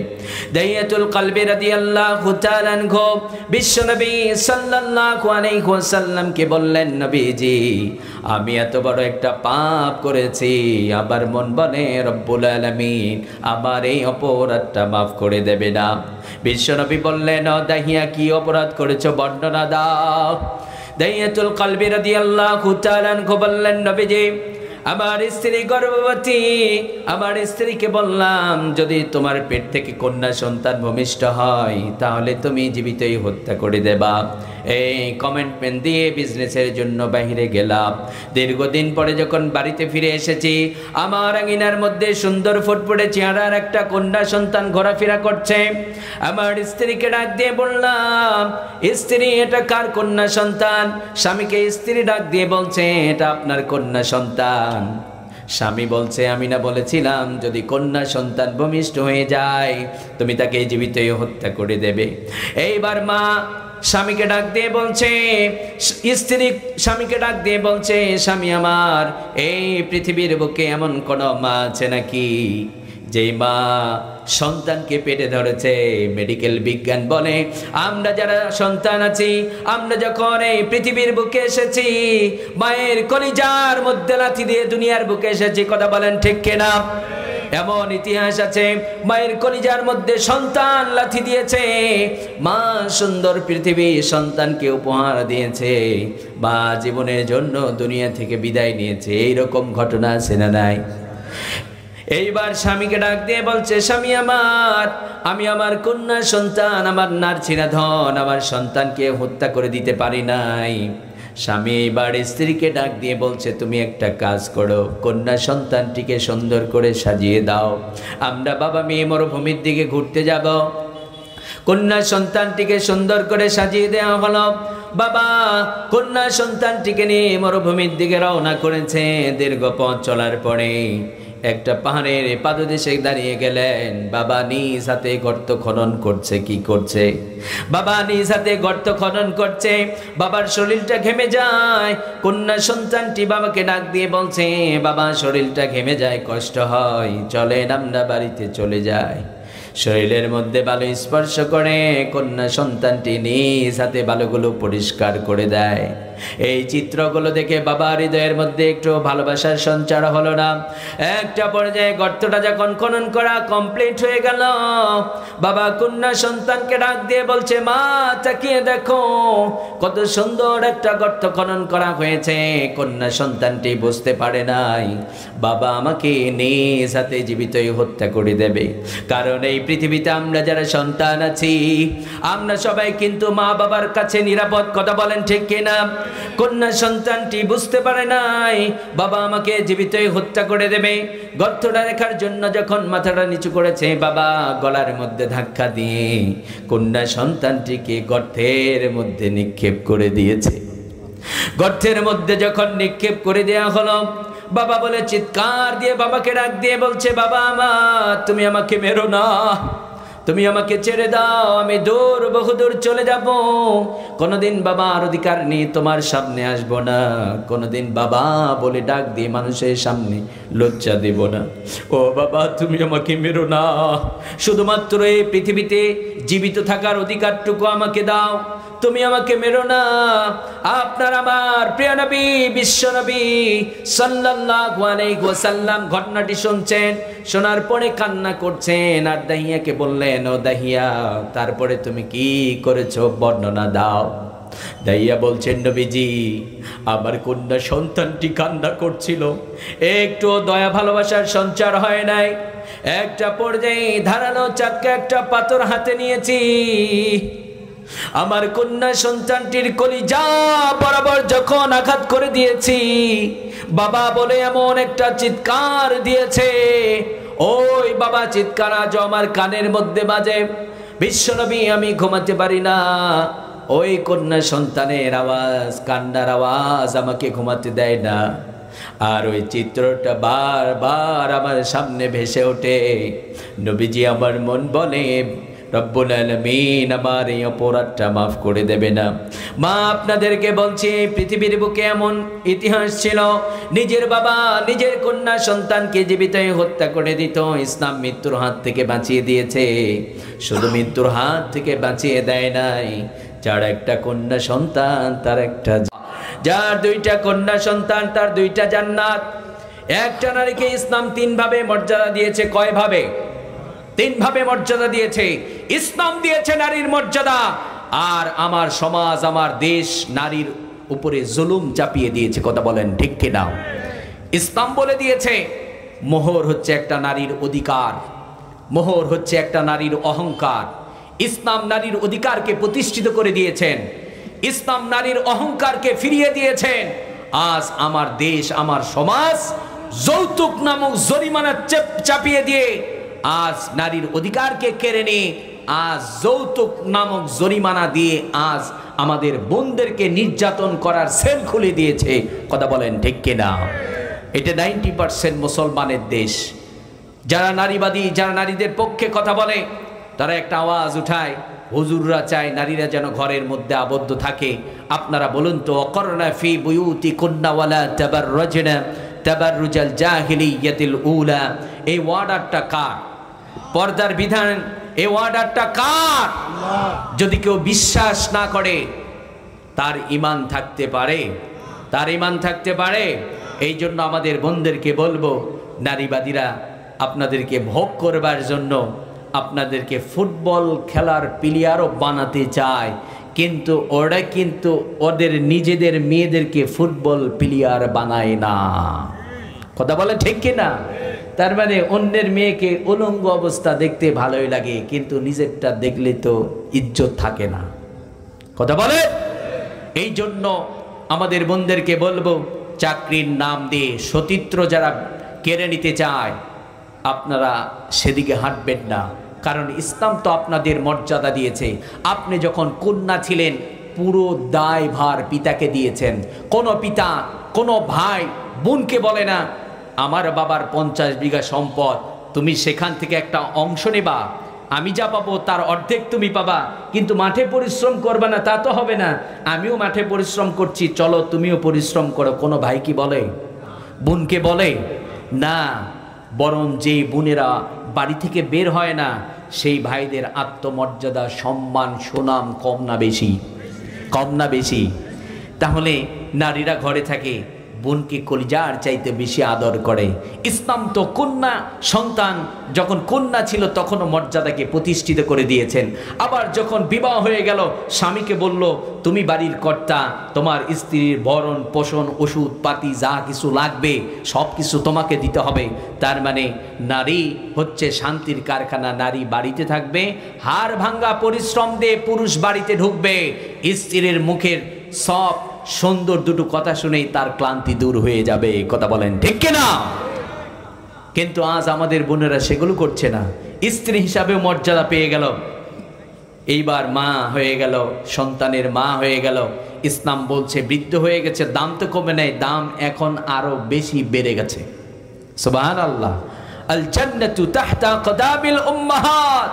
[SPEAKER 1] দাহিয়াতুল কলবি রাদিয়াল্লাহু তাআলা আনহু বিশ্বনবী সাল্লাল্লাহু আলাইহি ওয়াসাল্লামকে বললেন, নবীজি, আমি এত বড় একটা পাপ করেছি, আমার মন বলে রব্বুল আলামিন আমার এই অপরাধটা মাফ করে দেবে না। বিশ্বনবী বললেন, ও দাহিয়া, কি অপরাধ করেছো, বর্ণনা দাও। দাহিয়াতুল কলবি রাদিয়াল্লাহু তাআলা আনহু বললেন, নবীজি, আমার স্ত্রী গর্ভবতী, আমার স্ত্রীকে বললাম যদি তোমার পেট থেকে কন্যা সন্তান ভূমিষ্ঠ হয় তাহলে তুমি জীবিতই হত্যা করে দেবা। এই কমিটমেন্ট দিয়ে বিজনেসের জন্য বাইরে গেলাম। দীর্ঘদিন পরে যখন বাড়িতে ফিরে এসেছি, আমার আঙিনার মধ্যে সুন্দর ফুটফুটে চেহারার একটা কন্যা সন্তান ঘোরাফেরা করছে। আমার স্ত্রীকে ডাক দিয়ে বললাম, স্ত্রী, এটা কার কন্যা সন্তান? স্বামীকে স্ত্রী ডাক দিয়ে বলছে, এটা আপনার কন্যা সন্তান। স্বামী বলছে, আমি না বলেছিলাম যদি কন্যা সন্তান ভূমিষ্ঠ হয়ে যায় তুমি তাকে জীবিতই হত্যা করে দেবে। এইবার মা স্বামীকে ডাক দিয়ে বলছে, স্ত্রী স্বামীকে ডাক দিয়ে বলছে, স্বামী আমার, এই পৃথিবীর বুকে এমন কোন মা আছে নাকি যেই মা সন্তানকে পেটে ধরেছে? মেডিকেল বিজ্ঞান বলে আমরা যারা সন্তান আছি, আমরা যখন এই পৃথিবীর বুকে এসেছি, মায়ের কলিজার মধ্যে লাথি দিয়ে দুনিয়ার বুকে এসেছি, কথা বলেন ঠিক কিনা? এমন ইতিহাস আছে, মায়ের কলিজার মধ্যে সন্তান লাথি দিয়েছে, মা সুন্দর পৃথিবী সন্তানকে উপহার দিয়েছে, মা জীবনের জন্য দুনিয়া থেকে বিদায় নিয়েছে। এইরকম ঘটনা আছে না নাই? এইবার স্বামীকে ডাক দিয়ে বলছে, স্বামী আমার, আমি আমার কন্যা সন্তান, আমার নারছিনা ধন, আমার সন্তানকে হত্যা করে দিতে পারি নাই। স্বামী এইবার স্ত্রীকে ডাক দিয়ে বলছে, তুমি একটা কাজ করো, কন্যা সন্তানটিকে সুন্দর করে সাজিয়ে দাও, আমরা বাবা মেয়ে মরুভূমির দিকে ঘুরতে যাব। কন্যা সন্তানটিকে সুন্দর করে সাজিয়ে দেওয়া হলো। বাবা কন্যা সন্তানটিকে নিয়ে মরুভূমির দিকে রওনা করেছে। দীর্ঘ পথ চলার পরে একটা পাহাড়ের পাদদেশে দাঁড়িয়ে গেলেন। বাবা নিজ হাতে গর্ত খনন করছে। কি করছে? বাবা নিজ হাতে গর্ত খনন করছে। বাবার শরীরটা ঘেমে যায়। কন্যা সন্তানটি বাবাকে ডাক দিয়ে বলছে, বাবা শরীরটা ঘেমে যায়, কষ্ট হয়, চলেন আমরা বাড়িতে চলে যাই। শরীরের মধ্যে বালু স্পর্শ করে কন্যা সন্তানটি নিজ হাতে বালুগুলো পরিষ্কার করে দেয়। এই চিত্রগুলো দেখে বাবার হৃদয়ের মধ্যে একটু ভালোবাসার সঞ্চার হলো না। একটা পর্যায়ে গর্তটা যখন খনন করা কমপ্লিট হয়ে গেল, বাবা কন্যা সন্তানকে ডাক দিয়ে বলছে, মা তাকিয়ে দেখো কত সুন্দর একটা গর্ত খনন করা হয়েছে। কন্যা সন্তানটি বুঝতে পারে নাই বাবা আমাকে নিজ হাতে জীবিতই হত্যা করে দেবে। কারণ এই পৃথিবীতে আমরা যারা সন্তান আছি, আমরা সবাই কিন্তু মা বাবার কাছে নিরাপদ। কথা বলেন ঠিক কিনা? কন্যা সন্তানটি বুঝতে পারে নাই বাবা আমাকে জীবিতই হত্যা করে দেবে। গর্তটা দেখার জন্য যখন মাথাটা নিচু করেছে, বাবা গলার মধ্যে ধাক্কা দিয়ে কন্যা সন্তানটিকে গর্তের মধ্যে নিক্ষেপ করে দিয়েছে। গর্তের মধ্যে যখন নিক্ষেপ করে দেয়া হলো, বাবা বলে চিৎকার দিয়ে বাবাকে ডাক দিয়ে বলছে, বাবা আমার, তুমি আমাকে মেরো না, তুমি আমাকে ছেড়ে দাও, আমি দূর বহুদূর চলে যাব। কোনোদিন বাবার অধিকার নিয়ে তোমার সামনে আসবো না, কোনোদিন বাবা বলে ডাক দিয়ে মানুষের সামনে লজ্জা দেব না। ও বাবা, তুমি আমাকে মেরো না, শুধুমাত্র এই পৃথিবীতে জীবিত থাকার অধিকারটুকু আমাকে দাও, তুমি আমাকে মেরো না। আপনার আমার প্রিয় নবী বিশ্ব নবী সাল্লাল্লাহু আলাইহি ওয়াসাল্লাম ঘটনাটি শুনছেন, শোনার পরে কান্না করছেন। আর দাহিয়াকে বললেন, ও দাহিয়া, তারপরে তুমি কি করেছো বর্ণনা দাও। দাহিয়া বলছেন, নবীজি, আমার কন্যা সন্তানটি কান্না করছিল, একটু দয়া ভালোবাসার সঞ্চার হয় নাই। একটা পর্যায়ে ধারালো চাক্কা একটা পাথর হাতে নিয়েছি, আমার কন্যা সন্তানটির কলিজা বরাবর যখন আঘাত করে দিয়েছি, বাবা বলে এমন একটা চিৎকার দিয়েছে, ওই বাবা চিৎকার আজ আমার কানের মধ্যে বাজে। বিশ্বনবী, আমি ঘুমাতে পারি না, ওই কন্যা সন্তানের আওয়াজ, কান্নার আওয়াজ আমাকে ঘুমাতে দেয় না। আর ওই চিত্রটা বারবার আমার সামনে ভেসে ওঠে। নবীজি, আমার মন বলে, রব্বুল আলামিন আমার এই অপরাধটা মাফ করে দেবে না। মা, আপনাদেরকে বলছি, পৃথিবীর বুকে এমন ইতিহাস ছিল, নিজের বাবা নিজের কন্যা সন্তানকে জীবিত হত্যা করে দিত। ইসলাম মৃত্যুর হাত থেকে বাঁচিয়ে দিয়েছে। শুধু মৃত্যুর হাত থেকে বাঁচিয়ে দেয় নাই, যার একটা কন্যা সন্তান তার একটা, যার দুইটা কন্যা সন্তান তার দুইটা জান্নাত। একটা নারীকে ইসলাম তিন ভাবে মর্যাদা দিয়েছে। কয় ভাবে? তিন ভাবে মর্যাদা দিয়েছে। ইসলাম দিয়েছে নারীর মর্যাদা, আর আমার সমাজ, আমার দেশ নারীর উপরে জুলুম চাপিয়ে দিয়েছে। কথা বলেন ঠিক কিনা? ইসলাম বলে দিয়েছে মোহর হচ্ছে একটা নারীর অধিকার, মোহর হচ্ছে একটা নারীর অহংকার। ইসলাম নারীর অধিকারকে প্রতিষ্ঠিত করে দিয়েছেন, ইসলাম নারীর অহংকারকে ফিরিয়ে দিয়েছেন। আজ আমার দেশ, আমার সমাজ যৌতুক নামক জরিমানা চাপিয়ে দিয়ে আজ নারীর অধিকারকে কেড়ে নিয়ে আজ যৌতুক নামক জরিমানা দিয়ে আজ আমাদের বোনদেরকে নির্যাতন করার সেল খুলে দিয়েছে। কথা বলেন ঠিক কিনা? এটা 90% মুসলমানের দেশ। যারা নারীবাদী, যারা নারীদের পক্ষে কথা বলে, তারা একটা আওয়াজ উঠায়, হুজুররা চায় নারীরা যেন ঘরের মধ্যে আবদ্ধ থাকে। আপনারা বলুন তো, অকরনা ফি বুয়ুতিকুন্না ওয়ালা তাবাররাজনা তাবাররুজাল জাহিলিয়াতিল উলা, এই ওয়ার্ডারটা কার? পর্দার বিধান, এই ওয়ার্ডারটা কার? যদি কেউ বিশ্বাস না করে, তার ঈমান থাকতে পারে, তার ঈমান থাকতে পারে। এই জন্য আমাদের বোনদেরকে বলবো, নারীবাদীরা আপনাদেরকে ভোগ করবার জন্য আপনাদেরকে ফুটবল খেলার প্লেয়ারও বানাতে চায়, কিন্তু ওরা কিন্তু ওদের নিজেদের মেয়েদেরকে ফুটবল প্লেয়ার বানায় না। কথা বলে ঠিক কিনা? তার মানে অন্যের মেয়েকে উলঙ্গ অবস্থা দেখতে ভালোই লাগে, কিন্তু নিজেরটা দেখলে তো ইজ্জত থাকে না। কথা বলে। এই জন্য আমাদের বোনদেরকে বলবো, চাকরির নাম দিয়ে সতীত্ব যারা কেড়ে নিতে চায়, আপনারা সেদিকে হাঁটবেন না। কারণ ইসলাম তো আপনাদের মর্যাদা দিয়েছে। আপনি যখন কন্যা ছিলেন, পুরো দায়ভার পিতাকে দিয়েছেন। কোনো পিতা, কোনো ভাই বোনকে বলে না, আমার বাবার 50 বিঘা সম্পদ, তুমি সেখান থেকে একটা অংশ নেবা, আমি যা পাবো তার অর্ধেক তুমি পাবা, কিন্তু মাঠে পরিশ্রম করবে না তা তো হবে না, আমিও মাঠে পরিশ্রম করছি, চলো তুমিও পরিশ্রম করো। কোনো ভাই কি বলে? বোনকে বলে না। বরং যে বোনেরা বাড়ি থেকে বের হয় না, সেই ভাইদের আত্মমর্যাদা, সম্মান, সুনাম কম না বেশি? কম না বেশি? তাহলে নারীরা ঘরে থাকে, বোনকে কলিজার চাইতে বেশি আদর করে। ইসলাম তো কন্যা সন্তান, যখন কন্যা ছিল তখনও মর্যাদাকে প্রতিষ্ঠিত করে দিয়েছেন। আবার যখন বিবাহ হয়ে গেল, স্বামীকে বলল তুমি বাড়ির কর্তা, তোমার স্ত্রীর ভরণ পোষণ, ওষুধ পাতি যা কিছু লাগবে সব কিছু তোমাকে দিতে হবে। তার মানে নারী হচ্ছে শান্তির কারখানা, নারী বাড়িতে থাকবে, হাড় ভাঙ্গা পরিশ্রম দিয়ে পুরুষ বাড়িতে ঢুকবে, স্ত্রীর মুখের সব সুন্দর দুটো কথা শুনেই তার ক্লান্তি দূর হয়ে যাবে। কথা বলেন ঠিক কিনা? কিন্তু আজ আমাদের বোনেরা সেগুলো করছে না, স্ত্রী হিসাবেও মর্যাদা পেয়ে গেল, এইবার মা হয়ে গেল, সন্তানের মা হয়ে গেল। ইসলাম বলছে বৃদ্ধ হয়ে গেছে, দাম তো কমে নেই, দাম এখন আরো বেশি বেড়ে গেছে। সুবহানাল্লাহ। আল জান্নাতু তাহতা কদামিল উম্মাহাত,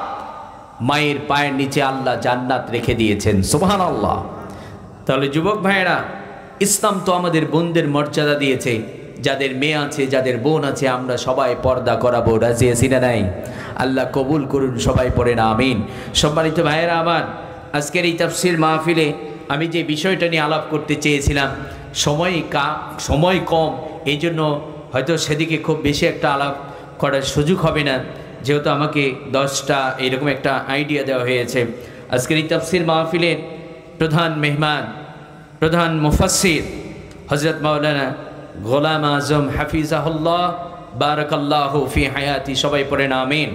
[SPEAKER 1] মায়ের পায়ের নিচে আল্লাহ জান্নাত রেখে দিয়েছেন। সুবহানাল্লাহ। তাহলে যুবক ভাইয়েরা, ইসলাম তো আমাদের বোনদের মর্যাদা দিয়েছে। যাদের মেয়ে আছে, যাদের বোন আছে, আমরা সবাই পর্দা করাবো, রাজি আছি না নাই? আল্লাহ কবুল করুন, সবাই পড়েন আমিন। সম্মানিত ভাইয়েরা আমার, আজকের এই তাফসীর মাহফিলে আমি যে বিষয়টা নিয়ে আলাপ করতে চেয়েছিলাম, সময় কম, এই জন্য হয়তো সেদিকে খুব বেশি একটা আলাপ করার সুযোগ হবে না, যেহেতু আমাকে 10টা এইরকম একটা আইডিয়া দেওয়া হয়েছে। আজকের এই তাফসীর মাহফিলে প্রধান মেহমান, প্রধান মুফাসসির হযরত মাওলানা গোলাম আজম হাফিজাহুল্লাহ, বারাকাল্লাহু ফি হায়াতি, সবাই পড়েন আমিন।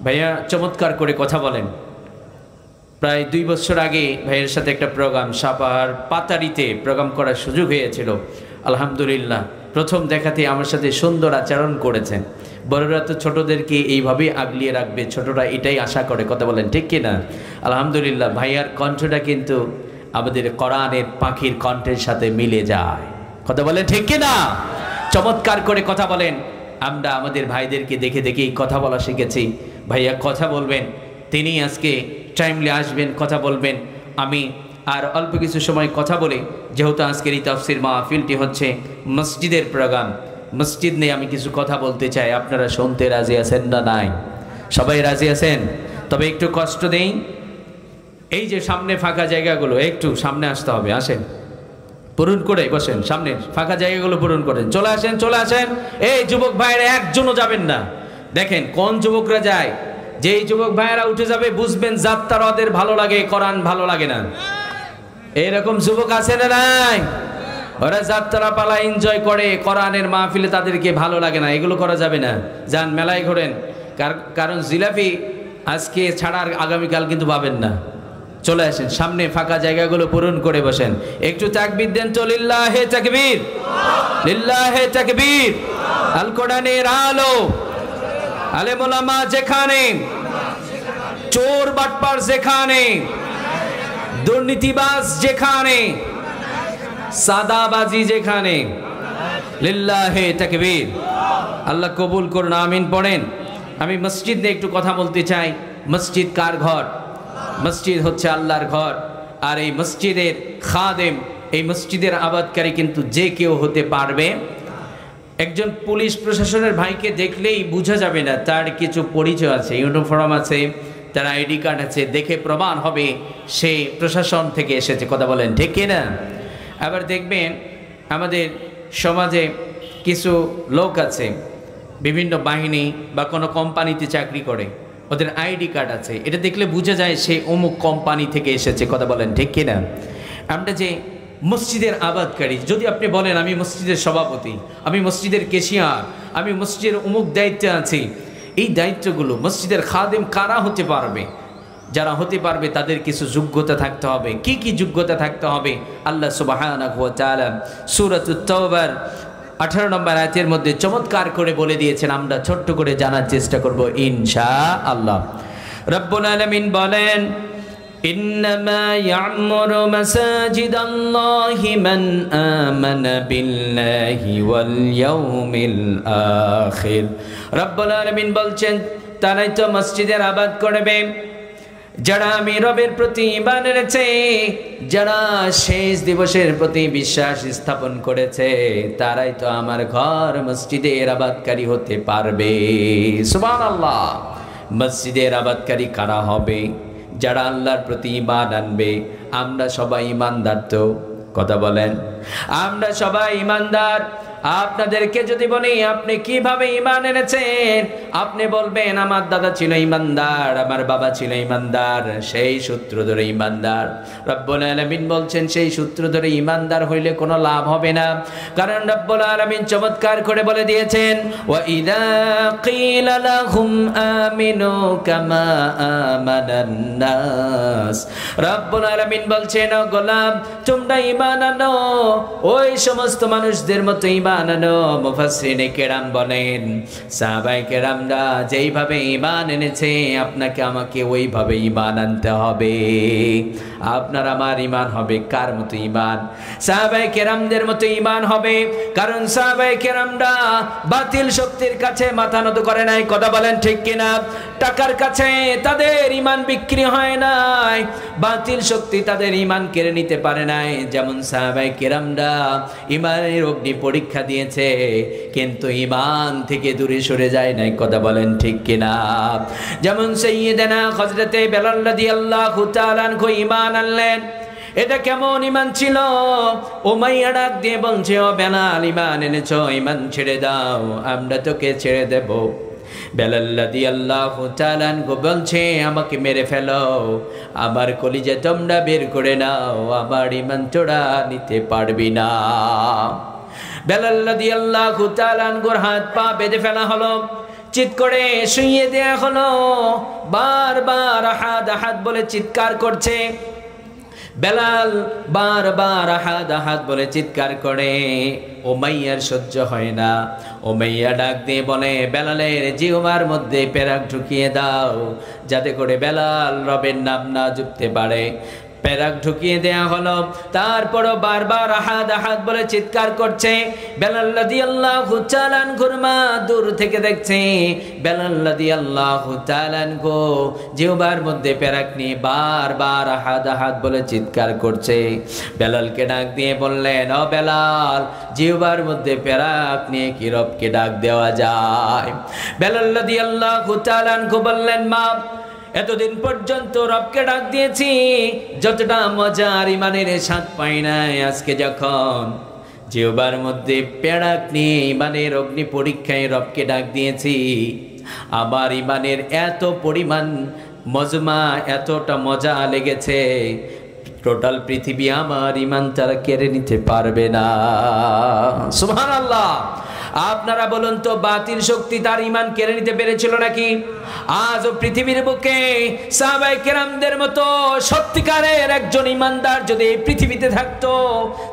[SPEAKER 1] ভাইয়া চমৎকার করে কথা বলেন। প্রায় 2 বছর আগে ভাইয়ের সাথে একটা প্রোগ্রাম সাপাহার পাতারিতে প্রোগ্রাম করার সুযোগ হয়েছিল। আলহামদুলিল্লাহ, প্রথম দেখাতে আমার সাথে সুন্দর আচরণ করেছেন। বড়রা তো ছোটদেরকে এইভাবেই আগলিয়ে রাখবে, ছোটরা এটাই আশা করে। কথা বলেন ঠিক কিনা? আলহামদুলিল্লাহ, ভাইয়ার কণ্ঠটা কিন্তু আমাদের কোরআনের পাখির কণ্ঠের সাথে মিলে যায়। কথা বলেন ঠিক কিনা? চমৎকার করে কথা বলেন। আমরা আমাদের ভাইদেরকে দেখে দেখেই কথা বলা শিখেছি। ভাইয়া কথা বলবেন, তিনি আজকে টাইমলি আসবেন, কথা বলবেন। আমি আর অল্প কিছু সময় কথা বলে, যেহেতু আজকের এই তাফসীর মাহফিলটি হচ্ছে মসজিদের প্রোগ্রাম, মসজিদ নিয়ে আমি কিছু কথা বলতে চাই। আপনারা শুনতে রাজি আছেন না নাই? সবাই রাজি আছেন? তবে একটু কষ্ট দেই, এই যে সামনে ফাঁকা জায়গাগুলো, একটু সামনে আসতে হবে, আসেন, পূরণ করে বসেন, সামনের ফাঁকা জায়গাগুলো পূরণ করেন। চলে আসেন, চলে আসেন। এই যুবক ভাইয়েরা একজনও যাবেন না। দেখেন কোন যুবকরা যায়, যেই যুবক ভাইয়েরা উঠে যাবে বুঝবেন যাত্রা ওদের ভালো লাগে, কোরআন ভালো লাগে না। এরকম যুবক আছে না নাই? ওরা যাত্রা পালা এনজয় করে, কোরআনের মাহফিলে তাদেরকে ভালো লাগে না। এগুলো করা যাবে না। যান মেলায় ঘোরেন, কারণ জিলাপি আজকে ছাড়া আগামীকাল কিন্তু পাবেন না। চলে আসেন, সামনে ফাঁকা জায়গাগুলো পূরণ করে বসেন। একটু তাকবীর দেন তো, লিল্লাহে তাকবীর, লিল্লাহে তাকবীর। আল কোরআনের আলো, আলেম ওলামা যেখানে, চোর বাটপার যেখানে, দুর্নীতিবাজ যেখানে, সাদাবাজি যেখানে, লিল্লাহে তাকবীর। আল্লাহ কবুল করুন, আমিন পড়েন। আমি মসজিদ নিয়ে একটু কথা বলতে চাই। মসজিদ কার ঘর? মসজিদ হচ্ছে আল্লাহর ঘর। আর এই মসজিদের খাদেম, এই মসজিদের আবাদকারী কিন্তু যে কেউ হতে পারবে। একজন পুলিশ প্রশাসনের ভাইকে দেখলেই বোঝা যাবে না তার কিছু পরিচয় আছে, ইউনিফর্ম আছে, তার আইডি কার্ড আছে, দেখে প্রমাণ হবে সে প্রশাসন থেকে এসেছে। কথা বলেন ঠিক কিনা? আবার দেখবেন আমাদের সমাজে কিছু লোক আছে, বিভিন্ন বাহিনী বা কোনো কোম্পানিতে চাকরি করে, ওদের আইডি কার্ড আছে, এটা দেখলে বোঝা যায় সে অমুক কোম্পানি থেকে এসেছে। কথা বলেন ঠিক কিনা? আমরা যে মসজিদের আবাদকারী, যদি আপনি বলেন আমি মসজিদের সভাপতি, আমি মসজিদের কেশিয়ার, আমি মসজিদের অমুক দায়িত্বে আছি, এই দায়িত্বগুলো মসজিদের খাদেম কারা হতে পারবে? যারা হতে পারবে তাদের কিছু যোগ্যতা থাকতে হবে। কি কি যোগ্যতা থাকতে হবে? আল্লাহ সুবহানাহু ওয়া তাআলা সূরাতুত তাওবার 18 নম্বর আয়াতের মধ্যে চমৎকার করে বলে দিয়েছেন। আমরা ছোট্ট করে জানার চেষ্টা করব ইনশাআল্লাহ। রব্বুল আলামিন বলেন, إنما يعمر مساجد الله من آمن بالله واليوم الآخر রব্বুল আলামিন বলছেন তারাই তো মসজিদের আবাদ করবে যারা আমি রবের প্রতি ঈমান এনেছে, যারা শেষ দিবসের প্রতি বিশ্বাস স্থাপন করেছে, তারাই তো আমার ঘর মসজিদের আবাদকারী হতে পারবে। সুবহানাল্লাহ। মসজিদের আবাদকারী কারা হবে? যারা আল্লাহর প্রতি ঈমান আনবে। আমরা সবাই ঈমানদার তো? কথা বলেন, আমরা সবাই ঈমানদার। আপনাদেরকে যদি বলি আপনি কিভাবে ঈমান এনেছেন, আপনি বলবেন আমার দাদা ছিল ঈমানদার, আমার বাবা ছিল ঈমানদার, সেই সূত্র ধরে ঈমানদার। রব্বুল আলামিন বলছেন সেই সূত্র ধরে ঈমানদার হইলে কোনো লাভ হবে না, কারণ রব্বুল আলামিন চমৎকার করে বলে দিয়েছেন ওয়া ইযা কিলা লাহুম আমিনু কামা আমানান নাস। রব্বুল আলামিন বলছেন ও গোলাম তোমরা ঈমান আনো ওই সমস্ত মানুষদের মতো ঈমান আনো। মুফাসসিরিনে কেরাম বলেন সাহাবায়ে কেরামরা যেইভাবে ঈমান এনেছে আপনাকে আমাকে ওইভাবে ঈমান আনতে হবে। আপনার আমার ঈমান হবে কার মতো ঈমান? সাহাবায়ে কেরামদের মতো ঈমান হবে, কারণ সাহাবায়ে কেরামরা বাতিল শক্তির কাছে মাথা নত করে নাই। কথা বলেন ঠিক কিনা? টাকার কাছে তাদের ঈমান বিক্রি হয় নাই, বাতিল শক্তি তাদের ঈমান কেড়ে নিতে পারে নাই। যেমন সাহাবায়ে কেরামরা ঈমানের অগ্নি পরীক্ষা দিয়েছে কিন্তু ঈমান থেকে দূরে সরে যায় নাই। কথা বলেন ঠিক কিনা? যেমন সাইয়্যিদানা হযরতে বেলাল রাদিয়াল্লাহু তাআলা আনহু ঈমান আনলেন। এটা কেমন ঈমান ছিল? উমাইয়া ডাক দিয়ে বলছে ও বেলাল ঈমান এনেছো, ঈমান ছেড়ে দাও, আমরা তোকে ছেড়ে দেব। বেলাল রাদিয়াল্লাহু তাআলা আনহু বলছে আমাকে মেরে ফেলো, আমার কলিজা তোমরা বের করে নাও, আমার ঈমান তোরা নিতে পারবি না। বেলাল রাদিয়াল্লাহু তাআলা আনহুর হাত পা বেঁধে ফেলা হলো, চিৎ করে শুইয়ে দেয়া হলো। বারবার আহাদ আহাদ বলে চিৎকার করছে। বেলাল বারবার আহাদ আহাদ বলে চিৎকার করে। উমাইয়ার সহ্য হয় না। উমাইয়া ডাক দিয়ে বলে বেলালের জিহ্বার মধ্যে পেরাক ঢুকিয়ে দাও, যাতে করে বেলাল রবের নাম না জপতে পারে। পেরাক ঢুকিয়ে দেয়া হলো। তারপরও বারবার আহাদ আহাদ বলে চিৎকার করছে। বেলাল রাদিয়াল্লাহু তাআলা আনহুর মা দূর থেকে দেখছে বেলাল রাদিয়াল্লাহু তাআলা আনহু জিহ্বার মধ্যে পেরাক নিয়ে বারবার আহাদ আহাদ বলে চিৎকার করছে। বেলালকে ডাক দিয়ে বললেন ও বেলাল, জিহ্বার মধ্যে পেরাক নিয়ে কি রবকে ডাক দেওয়া যায়? বেলাল রাদিয়াল্লাহু তাআলা আনহু বললেন মা, এতদিন পর্যন্ত রবকে ডাক দিয়েছি, যতটা মজার ঈমানের স্বাদ পাই নাই, আজকে যখন জিহ্বার মধ্যে পেরাক নিয়ে ঈমানের অগ্নি পরীক্ষায় রবকে ডাক দিয়েছি, আমার ঈমানের এত পরিমাণ মজমা, এতটা মজা লেগেছে, টোটাল পৃথিবী আমার ঈমান তারা কেড়ে নিতে পারবে না। সুবহানাল্লাহ। আপনারা বলুন তো বাতিল শক্তি তার ঈমান কেড়ে নিতে পেরেছিল নাকি? আজও পৃথিবীর বুকে সাহাবায়ে কেরামদের মতো সত্যিকারের একজন ঈমানদার যদি এই পৃথিবীতে থাকতো,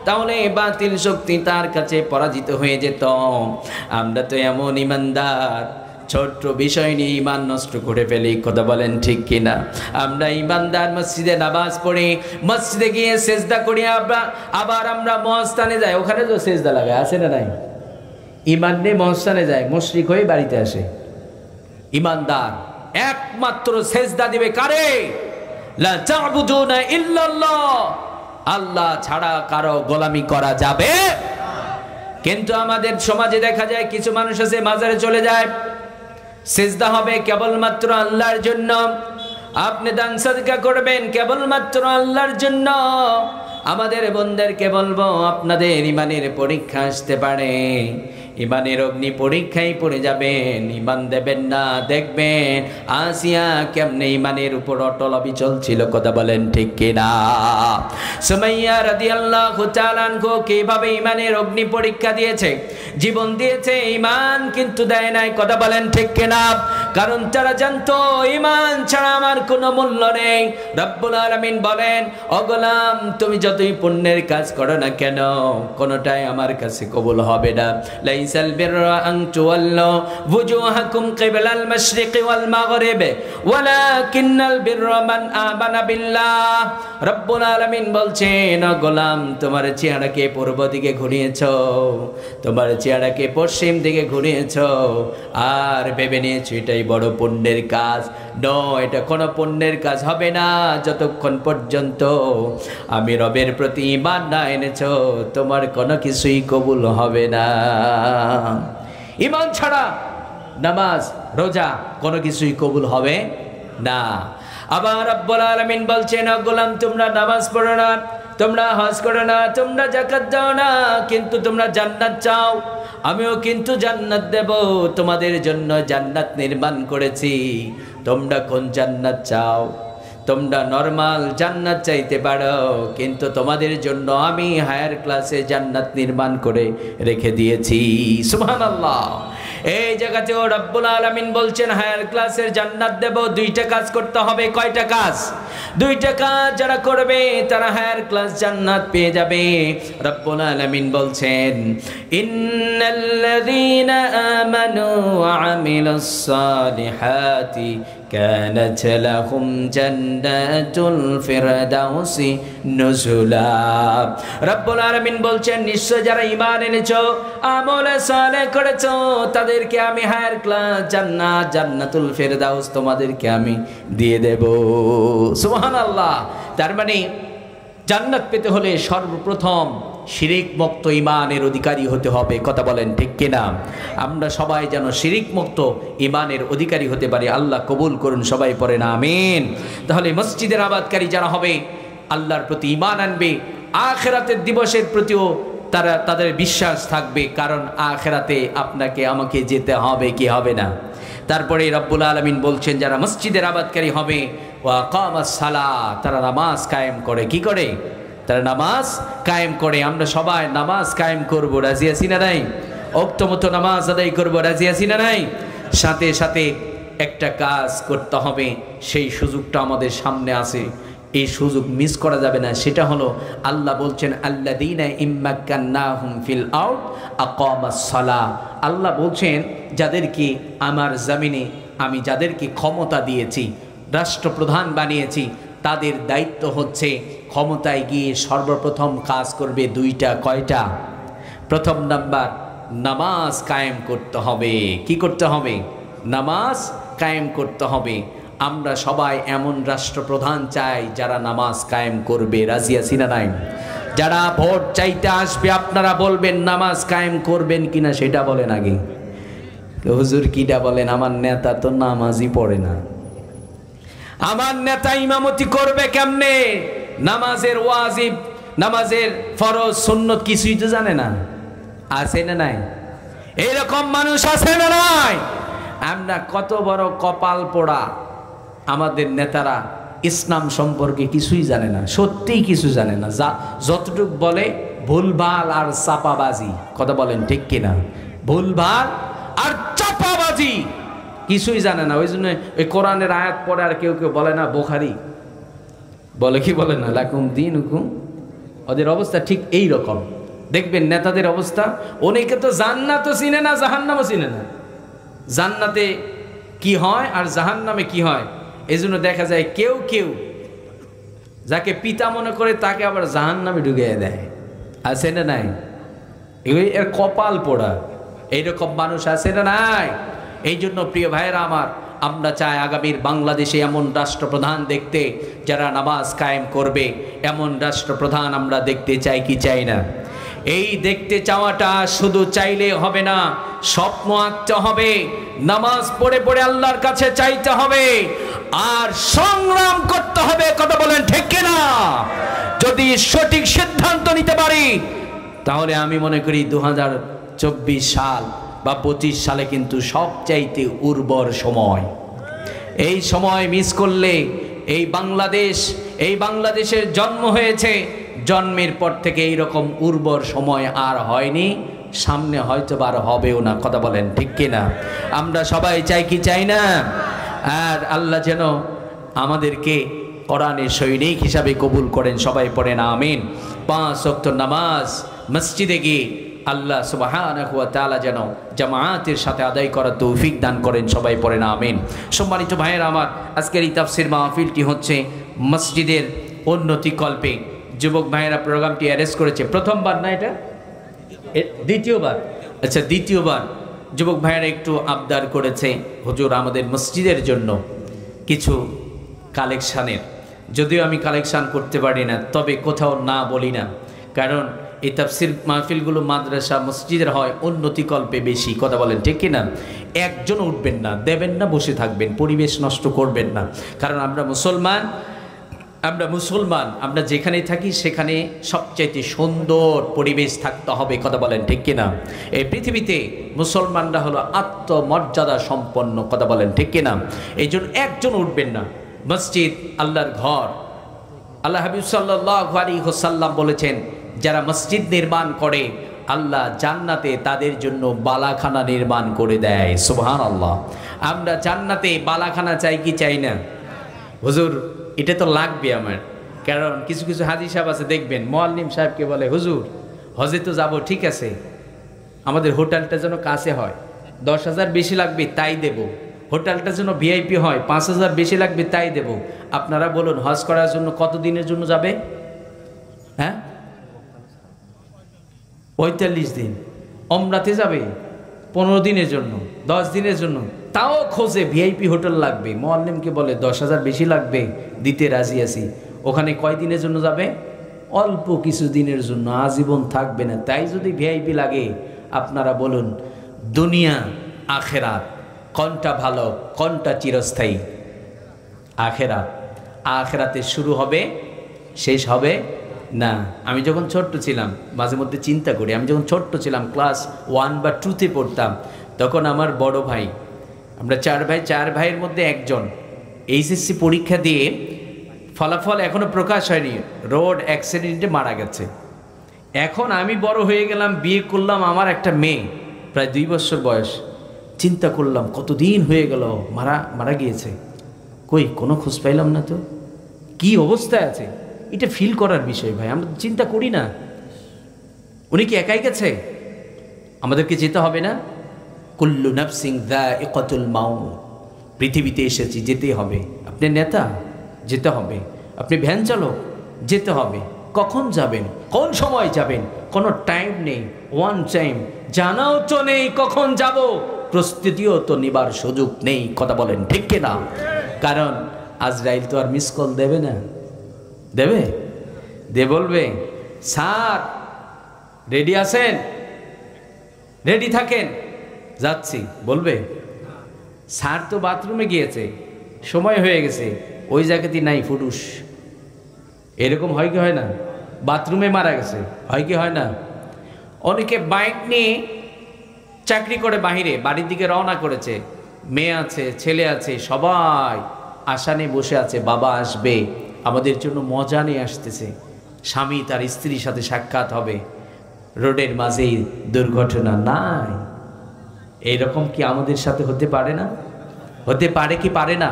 [SPEAKER 1] তাহলে বাতিল শক্তি তার কাছে পরাজিত হয়ে যেত। আমরা তো এমন ঈমানদার, ছোট্ট বিষয় নিয়ে ঈমান নষ্ট করে ফেলি। কথা বলেন ঠিক কিনা? আমরা ঈমানদার, মসজিদে নামাজ পড়ি, মসজিদে গিয়ে সেজদা করি, আবার আমরা মহস্থানে যাই, ওখানে তো সেজদা লাগে, আসে না নাই? ঈমান নিয়ে মহস্থানে যায়, মুশরিক হয়ে বাড়িতে আসে। ঈমানদার একমাত্র সেজদা দিবে কারে? লা তা'বুদুনা ইল্লাল্লাহ, আল্লাহ ছাড়া কারো গোলামি করা যাবে। কিন্তু আমাদের সমাজে দেখা যায় কিছু মানুষ আছে মাজারে চলে যায়, সিজদা হবে কেবলমাত্র আল্লাহর জন্য, আপনি দান সাদকা করবেন কেবলমাত্র আল্লাহর জন্য। আমাদের বোনদেরকে বলবো আপনাদের ঈমানের পরীক্ষা আসতে পারে, ঈমানের অগ্নি পরীক্ষায় পড়ে যাবেন, ঈমান দেবেন না, দেখবেন আসিয়া কেমনে ঈমানের উপর অটল অবিচল ছিল। কথা বলেন ঠিক কিনা? সুমাইয়া রাদিয়াল্লাহু তাআলা আনহু কিভাবে ঈমানের অগ্নি পরীক্ষা দিয়েছে, জীবন দিয়েছে, ঈমান কিন্তু দেয় নাই। কথা বলেন ঠিক কিনা? কারণ তারা জানতো ঈমান ছাড়া আমার কোনো মূল্য নেই। রব্বুল আলামিন বলেন ও গোলাম, তুমি যতই পুণ্যের কাজ করো না কেন, কোনোটাই আমার কাছে কবুল হবে না। লাইসাল বিররা আন তুওয়াল্লু ওয়ুজুহাকুম কিবলাল মাশরিকি ওয়াল মাগরিব ওয়ালাকিন্নাল বিররা মান আমানা বিল্লাহ। রব্বুল আলামিন বলছেন, গোলাম তোমার চেহারাকে পূর্ব দিকে ঘুরিয়েছো, তোমার চেহারাকে পশ্চিম দিকে ঘুরিয়েছো, আর ভেবে নিয়েছো এটাই বড় পুণ্যের কাজ। এটা কোনো পুণ্যের কাজ হবে না যতক্ষণ পর্যন্ত আমি রবের প্রতি ঈমান না এনেছো, তোমার কোনো কিছুই কবুল হবে না। ঈমান ছাড়া নামাজ রোজা কোনো কিছুই কবুল হবে না। আবার রব্বুল আলামিন বলছেন, গোলাম তোমরা নামাজ পড়ো না, তোমরা হজ করো না, তোমরা যাকাত দাও না, কিন্তু তোমরা জান্নাত চাও, আমিও কিন্তু জান্নাত দেব, তোমাদের জন্য জান্নাত নির্মাণ করেছি। তোমরা কোন জান্নাত চাও? তোমরা নরমাল জান্নাত চাইতে পারো, কিন্তু তোমাদের জন্য আমি হায়ার ক্লাসে জান্নাত নির্মাণ করে রেখে দিয়েছি। সুবহানাল্লাহ। এই জায়গাতেও রব্বুল আলামিন বলছেন হায়ার ক্লাসের জান্নাত দেব, দুইটা কাজ করতে হবে। কয়টা কাজ? দুইটা কাজ যারা করবে তারা হায়ার ক্লাস জান্নাত পেয়ে যাবে। রব্বুল আলামিন বলছেন, ইন্নাল্লাযীনা আমানু ওয়া আমিলুস সালিহাতি কানাত লাহুম জান্নাতুল ফিরদাউসি নুজুলা। রব্বুল আলামিন বলছেন, নিশ্চয় যারা ঈমান এনেছো, আমল সালেহ করেছো, তাদেরকে আমি হায়ার ক্লাস জান্নাত, জান্নাতুল ফিরদাউস তোমাদেরকে আমি দিয়ে দেব। সুবহানাল্লাহ। তার মানে জান্নাত পেতে হলে সর্বপ্রথম শিরিক মুক্ত ঈমানের অধিকারী হতে হবে। কথা বলেন ঠিক কিনা? আমরা সবাই যেন শিরিক মুক্ত ঈমানের অধিকারী হতে পারি। আল্লাহ কবুল করুন, সবাই পড়েন আমিন। তাহলে মসজিদের আবাদকারী যারা হবে, আল্লাহর প্রতি ঈমান আনবে, আখিরাতের দিবসের প্রতিও তাদের বিশ্বাস থাকবে, কারণ আখিরাতে আপনাকে আমাকে যেতে হবে, কি হবে না। তারপরে রব্বুল আলামিন বলছেন, যারা মসজিদের আবাদকারী হবে, ওয়া কামাস সালাত, তারা নামাজ কায়েম করে। কি করে? তারা নামাজ কায়েম করে। আমরা সবাই নামাজ কায়েম করব, রাজি আছি না নাই? ওয়াক্ত মতো নামাজ আদায় করব, রাজি আছি না নাই? সাথে সাথে একটা কাজ করতে হবে, সেই সুযোগটা আমাদের সামনে আছে, এই সুযোগ মিস করা যাবে না। সেটা হলো আল্লাহ বলছেন, আল্লাযীনা ইম্মাক্কান্নাহুম ফিল আরদ আকামাস সালাহ। আল্লাহ বলছেন, যাদেরকে আমার জমিনে আমি যাদেরকে ক্ষমতা দিয়েছি, রাষ্ট্রপ্রধান বানিয়েছি, তাদের দায়িত্ব হচ্ছে ক্ষমতায় গিয়ে সর্বপ্রথম কাজ করবে দুইটা। কয়টা? প্রথম নাম্বার, নামাজ কায়েম করতে হবে। কি করতে হবে? নামাজ কায়েম করতে হবে। আমরা সবাই এমন রাষ্ট্রপ্রধান চাই যারা নামাজ কায়েম করবে, রাজি আছি না নাই? যারা ভোট চাইতে আসবে আপনারা বলবেন নামাজ কায়েম করবেন কিনা সেটা বলেন আগে। হুজুর কিটা বলেন? আমার নেতা তো নামাজই পড়ে না। আমার নেতা ইমামতি করবে কেমনে? নামাজের ওয়াজিব, নামাজের ফরজ সুন্নত কিছুই তো জানে না। আছে না নাই? এরকম মানুষ আছে না নাই? আমরা কত বড় কপাল পোড়া, আমাদের নেতারা ইসলাম সম্পর্কে কিছুই জানে না, সত্যিই কিছু জানে না। যতটুক বলে ভুলভাল আর চাপাবাজি। কথা বলেন ঠিক কিনা? ভুলভাল আর চাপাবাজি, কিছুই জানে না। ওই জন্য ওই কোরআনের আয়াত পড়ে আর কেউ কেউ বলে না বুখারী, বলে কি বলে না লাকুম দীনুকুম। ওদের অবস্থা ঠিক এই রকম। দেখবেন নেতাদের অবস্থা, অনেকে তো জান্নাতও চিনে না, জাহান্নামও চিনে না। জান্নাতে কি হয় আর জাহান্নামে কি হয়, এই জন্য দেখা যায় কেউ কেউ যাকে পিতা মনে করে তাকে আবার জাহান্নামে ঢুকিয়ে দেয়। আছে না নাই? এর কপাল পোড়া এইরকম মানুষ আছে না নাই? এই জন্য প্রিয় ভাইয়েরা আমার, আমরা চাই আগামীর বাংলাদেশে এমন রাষ্ট্রপ্রধান দেখতে যারা নামাজ কায়েম করবে। এমন রাষ্ট্রপ্রধান আমরা দেখতে চাই কি চাই না? এই দেখতে চাওয়াটা শুধু চাইলে হবে না, স্বপ্ন আঁকতে হবে, নামাজ পড়ে পড়ে আল্লাহর কাছে চাইতে হবে, আর সংগ্রাম করতে হবে। কথা বলেন ঠিক কিনা? যদি সঠিক সিদ্ধান্ত নিতে পারি তাহলে আমি মনে করি 2024 সাল বা 25 সালে কিন্তু সবচাইতে উর্বর সময়। এই সময় মিস করলে এই বাংলাদেশের জন্ম হয়েছে, জন্মের পর থেকে এইরকম উর্বর সময় আর হয়নি, সামনে হয়তো আর হবেও না। কথা বলেন ঠিক কিনা? আমরা সবাই চাই কি চাই না? আর আল্লাহ যেন আমাদেরকে কোরআনের সৈনিক হিসাবে কবুল করেন। সবাই পড়েন আমিন। 5 ওয়াক্ত নামাজ মসজিদে গিয়ে আল্লাহ সুবহানাহু ওয়া তাআলা যেন জামাআতের সাথে আদায় করার তৌফিক দান করেন, সবাই পড়েন আমিন। সম্মানিত ভাইয়েরা আমার, আজকের এই তাফসীর মাহফিলটি হচ্ছে মসজিদের উন্নতি কল্পে। যুবক ভাইয়েরা প্রোগ্রামটি অ্যারেঞ্জ করেছে, প্রথমবার না, এটা দ্বিতীয়বার, আচ্ছা দ্বিতীয়বার। যুবক ভাইয়েরা একটু আবদার করেছে, হুজুর আমাদের মসজিদের জন্য কিছু কালেকশানের, যদিও আমি কালেকশান করতে পারি না, তবে কোথাও না বলি না, কারণ এই তাফসীর মাহফিলগুলো মাদ্রাসা মসজিদের হয়, উন্নতি কল্পে বেশি। কথা বলেন ঠিক কিনা? একজন উঠবেন না, দেবেন না, বসে থাকবেন, পরিবেশ নষ্ট করবেন না, কারণ আমরা মুসলমান, আমরা যেখানে থাকি সেখানে সবচাইতে সুন্দর পরিবেশ থাকতে হবে। কথা বলেন ঠিক কিনা? এই পৃথিবীতে মুসলমানরা হলো আত্মমর্যাদা সম্পন্ন। কথা বলেন ঠিক কিনা? এই জন্য একজন উঠবেন না। মসজিদ আল্লাহর ঘর। আল্লাহ হাবিব সাল্লাল্লাহু আলাইহি ওয়াসাল্লাম বলেছেন, যারা মসজিদ নির্মাণ করে আল্লাহ জান্নাতে তাদের জন্য বালাখানা নির্মাণ করে দেয়। সুবহানাল্লাহ। আমরা জান্নাতে বালাখানা চাই কি চাই না? হুজুর এটা তো লাগবে আমার, কারণ কিছু কিছু হাজি সাহেব আছে দেখবেন, মুআল্লিম সাহেবকে বলে, হুজুর হজে তো যাব, ঠিক আছে, আমাদের হোটেলটা যেন কাছে হয়, 10,000 বেশি লাগবে তাই দেব, হোটেলটা যেন ভিআইপি হয়, 5,000 বেশি লাগবে তাই দেব। আপনারা বলুন হজ করার জন্য কত দিনের জন্য যাবে? হ্যাঁ 45 দিন। ওমরাতে যাবে 15 দিনের জন্য, 10 দিনের জন্য, তাও খোঁজে ভিআইপি হোটেল লাগবে। মুআল্লিমকে বলে 10,000 বেশি লাগবে, দিতে রাজি আছি। ওখানে কয় দিনের জন্য যাবে? অল্প কিছু দিনের জন্য, আজীবন থাকবে না। তাই যদি ভিআইপি লাগে, আপনারা বলুন দুনিয়া আখেরাত কোনটা ভালো, কোনটা চিরস্থায়ী? আখেরাত। আখেরাতে শুরু হবে, শেষ হবে না। আমি যখন ছোট্ট ছিলাম, মাঝে মধ্যে চিন্তা করি, আমি যখন ছোট্ট ছিলাম, ক্লাস 1 বা 2-তে পড়তাম, তখন আমার বড় ভাই, আমরা 4 ভাই, 4 ভাইয়ের মধ্যে একজন এইচএসসি পরীক্ষা দিয়ে ফলাফল এখনও প্রকাশ হয়নি, রোড অ্যাক্সিডেন্টে মারা গেছে। এখন আমি বড় হয়ে গেলাম, বিয়ে করলাম, আমার একটা মেয়ে প্রায় 2 বছর বয়স। চিন্তা করলাম কতদিন হয়ে গেল, মারা গিয়েছে, কই কোনো খোঁজ পাইলাম না, তো কি অবস্থায় আছে। এটা ফিল করার বিষয় ভাই, আমরা চিন্তা করি না। উনি কি একাই গেছে? আমাদেরকে যেতে হবে না? কুল্লু নাফসিন যায়িকাতুল মাউত। পৃথিবীতে এসেছি, যেতে হবে। আপনি নেতা, যেতে হবে। আপনি ভ্যান চালক, যেতে হবে। কখন যাবেন, কোন সময় যাবেন, কোনো টাইম নেই, ওয়ান টাইম, জানাও তো নেই কখন যাব, প্রস্তুতিও তো নিবার সুযোগ নেই। কথা বলেন ঠিক কিনা? কারণ আজরাইল তো আর মিস কল দেবে না, দেবে? বলবে স্যার রেডি আছেন, রেডি থাকেন, যাচ্ছি, বলবে? স্যার তো বাথরুমে গিয়েছে, সময় হয়ে গেছে, ওই জায়গাতেই নাই ফুটুস। এরকম হয় কি হয় না? বাথরুমে মারা গেছে, হয় কি হয় না? অনেকে বাইক নিয়ে চাকরি করে বাহিরে, বাড়ির দিকে রওনা করেছে, মেয়ে আছে, ছেলে আছে, সবাই আশা নিয়ে বসে আছে, বাবা আসবে, আমাদের জন্য মজা নিয়ে আসতেছে। স্বামী তার স্ত্রীর সাথে সাক্ষাৎ হবে, রোডের মাঝেই দুর্ঘটনা। নাই, এইরকম কি আমাদের সাথে হতে পারে না? হতে পারে কি পারে না?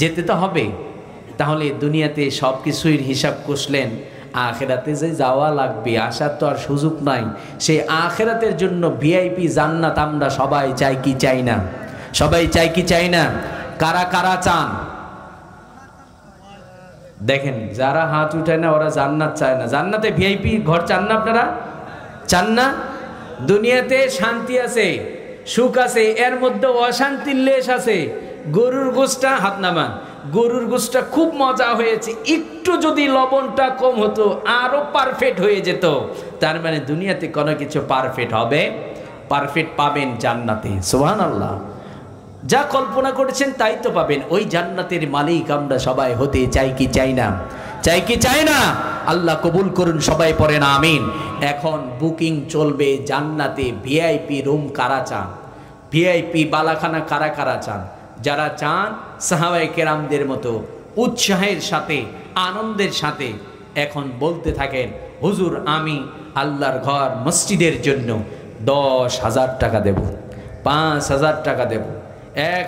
[SPEAKER 1] যেতে তো হবে। তাহলে দুনিয়াতে সব কিছুর হিসাব কষলেন, আখেরাতে যে যাওয়া লাগবে, আসার তো আর সুযোগ নাই। সেই আখেরাতের জন্য ভিআইপি জান্নাত আমরা সবাই চাই কি চাই না? সবাই চাই কি চাই না? কারা কারা চান? দেখেন, যারা হাত উঠায় না ওরা জান্নাত চায় না। জান্নাতে ভিআইপি ঘর চান না আপনারা? চান না? দুনিয়াতে শান্তি আছে, সুখ আছে, এর মধ্যে অশান্তির লেশ আছে। গরুর গোশটা, হাত নামান, গরুর গোশটা খুব মজা হয়েছে, একটু যদি লবণটা কম হতো আরো পারফেক্ট হয়ে যেত। তার মানে দুনিয়াতে কোনো কিছু পারফেক্ট হবে, পারফেক্ট পাবেন জান্নাতে। সুবহানাল্লাহ। যা কল্পনা করেছেন তাই তো পাবেন। ওই জান্নাতের মালিক আমরা সবাই হতে চাই কি চাই না? চাই কি চাই না? আল্লাহ কবুল করুন, সবাই পড়েন আমিন। এখন বুকিং চলবে জান্নাতে। ভিআইপি রুম কারা চান? ভিআইপি বালাখানা কারা কারা চান? যারা চান সাহাবায়ে কেরামদের মতো উৎসাহের সাথে, আনন্দের সাথে এখন বলতে থাকেন, হুজুর আমি আল্লাহর ঘর মসজিদের জন্য 10,000 টাকা দেব, 5,000 টাকা দেব, এক